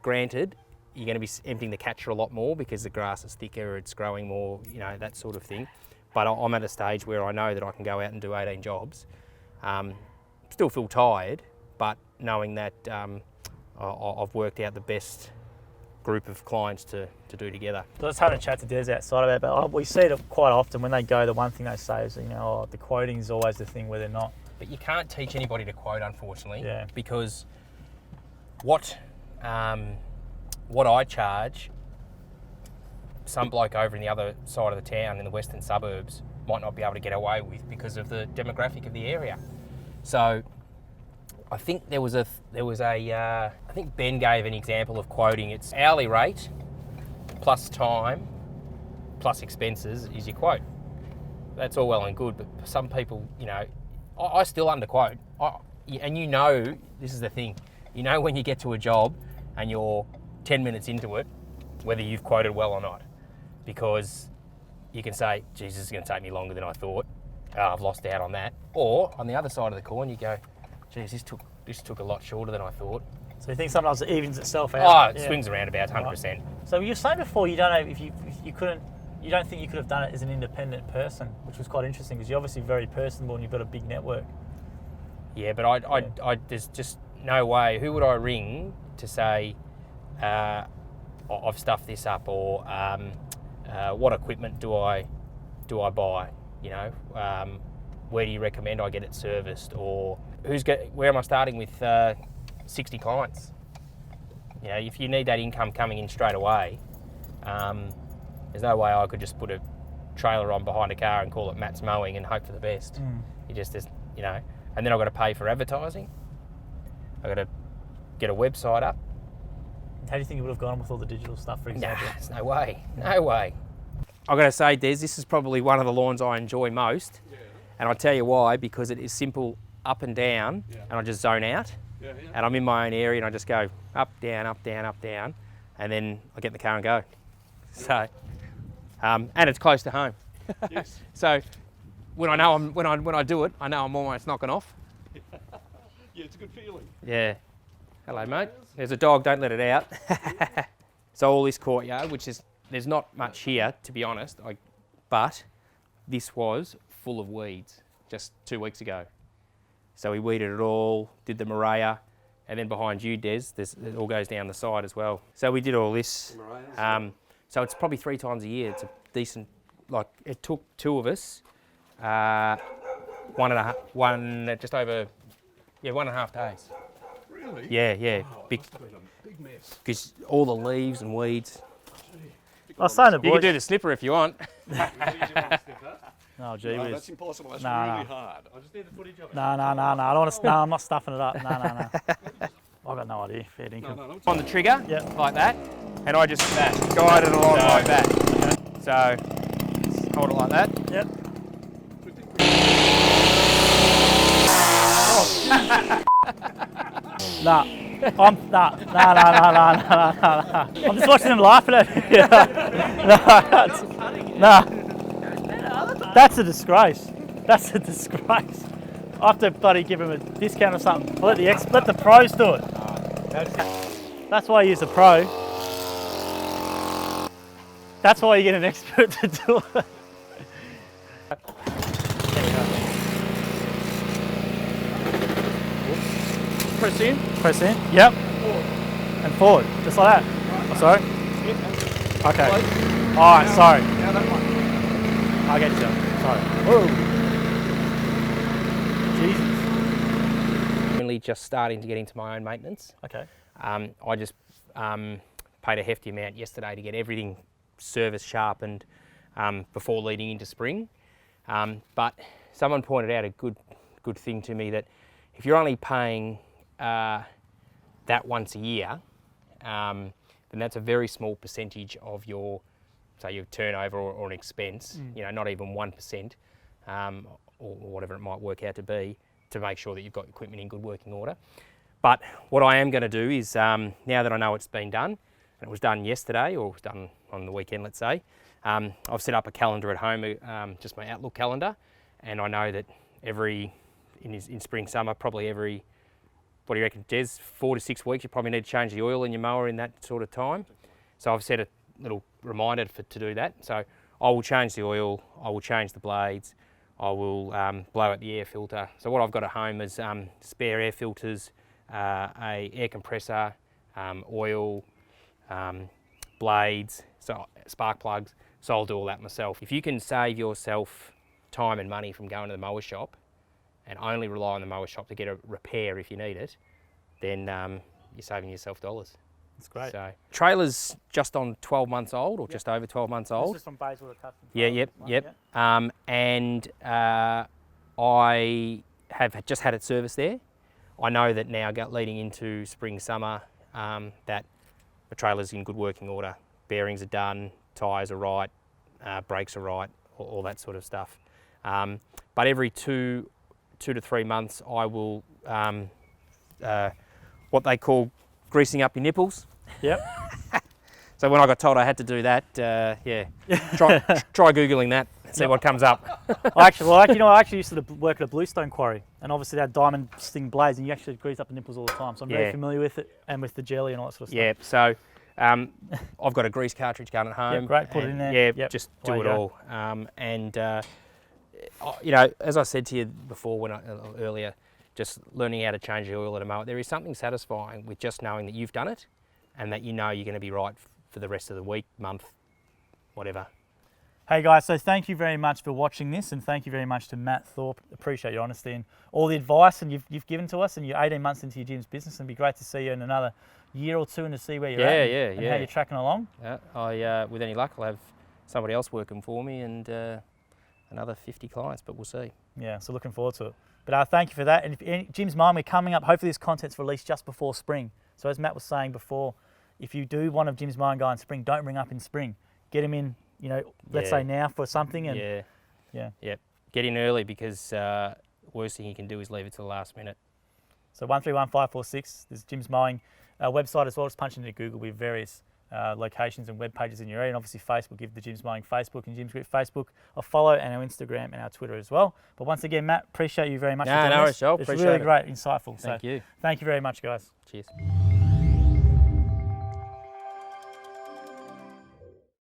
granted, you're going to be emptying the catcher a lot more because the grass is thicker, it's growing more, you know, that sort of thing. But I'm at a stage where I know that I can go out and do 18 jobs. Still feel tired, but knowing that I've worked out the best group of clients to do together.
So I was having a chat to Des outside of it, but we see it quite often when they go, the one thing they say is, you know, the quoting is always the thing where they're not.
But you can't teach anybody to quote, unfortunately,
Yeah.
because what I charge, some bloke over in the other side of the town in the western suburbs might not be able to get away with because of the demographic of the area. So I think I think Ben gave an example of quoting. It's hourly rate plus time plus expenses is your quote. That's all well and good, but for some people, you know, I still underquote. And you know, this is the thing, you know when you get to a job and you're 10 minutes into it, whether you've quoted well or not. Because you can say, geez, this is going to take me longer than I thought. I've lost out on that. Or on the other side of the coin, you go, geez, this took a lot shorter than I thought.
So you think sometimes it evens itself out?
Oh, it swings around about 100%.
Right. So you were saying before you don't know if you couldn't, you don't think you could have done it as an independent person, which was quite interesting because you're obviously very personable and you've got a big network.
Yeah, but I there's just no way. Who would I ring to say, I've stuffed this up, or what equipment do I buy? You know, where do you recommend I get it serviced, or where am I starting with 60 clients? You know, if you need that income coming in straight away, there's no way I could just put a trailer on behind a car and call it Matt's Mowing and hope for the best. You just, you know, and then I've got to pay for advertising. I've got to get a website up.
How do you think it would have gone with all the digital stuff, for example?
Nah, there's no way. No way. I've got to say, Des, this is probably one of the lawns I enjoy most. Yeah. And I'll tell you why, because it is simple up and down, and I just zone out. Yeah. And I'm in my own area and I just go up, down, up, down, up, down, and then I get in the car and go. So, and it's close to home.
Yes.
So when I do it, I know I'm almost knocking off.
Yeah, it's a good feeling.
Yeah. Hello, mate. There's a dog, don't let it out. So all this courtyard, there's not much here, to be honest, but this was full of weeds just 2 weeks ago. So we weeded it all, did the Maria, and then behind you, Des, it all goes down the side as well. So we did all this. So it's probably 3 times a year. It's a decent, it took 2 of us, 1.5 days.
Really?
Yeah.
Oh, it must have been a big mess.
Because all the leaves and weeds.
I was saying to
You
boys,
can do the slipper if you want.
oh, gee
No,
whiz.
that's impossible. That's
No,
really
no.
hard. I just need the footage of it.
No. I don't want to. No, I'm not stuffing it up. No. I've got no idea. Fair dinkum.
No, it's
On the trigger,
Yep.
like that, and I just guide it along like that. Okay. So hold it like that.
Yep. Nah. No. I'm just watching them laughing at me. No. That's a disgrace. That's a disgrace. I have to bloody give him a discount or something. Let the pros do it. That's why you use a pro. That's why you get an expert to do it.
Press in.
Press in. Yep. and forward, just like that. Oh, sorry? Okay. Alright, sorry.
Now that one.
I get you. Sorry. Whoa. Jesus.
Only just starting to get into my own maintenance.
Okay.
I just paid a hefty amount yesterday to get everything service sharpened before leading into spring. But someone pointed out a good thing to me, that if you're only paying that once a year, then that's a very small percentage of your, say, your turnover or an expense. You know, not even 1%, or whatever it might work out to be, to make sure that you've got your equipment in good working order. But what I am going to do is, now that I know it's been done, and it was done yesterday, or it was done on the weekend, let's say, I've set up a calendar at home, just my Outlook calendar, and I know that in spring, summer, probably every, what do you reckon, Des, 4 to 6 weeks, you probably need to change the oil in your mower in that sort of time. So I've set a little reminder to do that. So I will change the oil, I will change the blades, I will blow out the air filter. So what I've got at home is spare air filters, a air compressor, oil, blades, so spark plugs. So I'll do all that myself. If you can save yourself time and money from going to the mower shop and only rely on the mower shop to get a repair if you need it, then you're saving yourself dollars.
That's great.
So trailer's just on 12 months old, or just over 12 months old.
This is from Bayswater Custom.
Yeah, yep. And I have just had it serviced there. I know that now, leading into spring, summer, that the trailer's in good working order. Bearings are done, tyres are right, brakes are right, all that sort of stuff. But every two to 3 months, I will what they call greasing up your nipples.
Yep.
So when I got told I had to do that, yeah, try Googling that and see what comes up.
I actually used to work at a bluestone quarry, and obviously they had diamond sting blades, and you actually grease up the nipples all the time. So I'm very familiar with it, and with the jelly and all that sort of stuff.
Yeah, so I've got a grease cartridge gun at home.
Yep, great, put it in there.
Yeah,
yep.
Just do it all. You know, as I said to you before earlier, just learning how to change the oil at a mower, there is something satisfying with just knowing that you've done it, and that you know you're going to be right for the rest of the week, month, whatever.
Hey guys, so thank you very much for watching this, and thank you very much to Matt Thorpe. Appreciate your honesty and all the advice and you've given to us, and you're 18 months into your gym's business, and it'd be great to see you in another year or two and to see where you're at and how you're tracking along.
Yeah, with any luck, I'll have somebody else working for me and another 50 clients, but we'll see.
Yeah, so looking forward to it. But thank you for that. And if Jim's Mowing, we're coming up, hopefully this content's released just before spring. So as Matt was saying before, if you do want a Jim's Mowing guy in spring, don't ring up in spring. Get him in, you know, let's say now for something. And yeah.
Get in early, because worst thing you can do is leave it to the last minute.
So 131546, there's Jim's Mowing website as well. Just punch into Google with various locations and web pages in your area, and obviously Facebook. Give the Jim's Mowing Facebook and Jim's Group Facebook a follow, and our Instagram and our Twitter as well. But once again, Matt, appreciate you very much for doing this.
No,
It's really great, insightful.
Thank you.
Thank you very much, guys.
Cheers.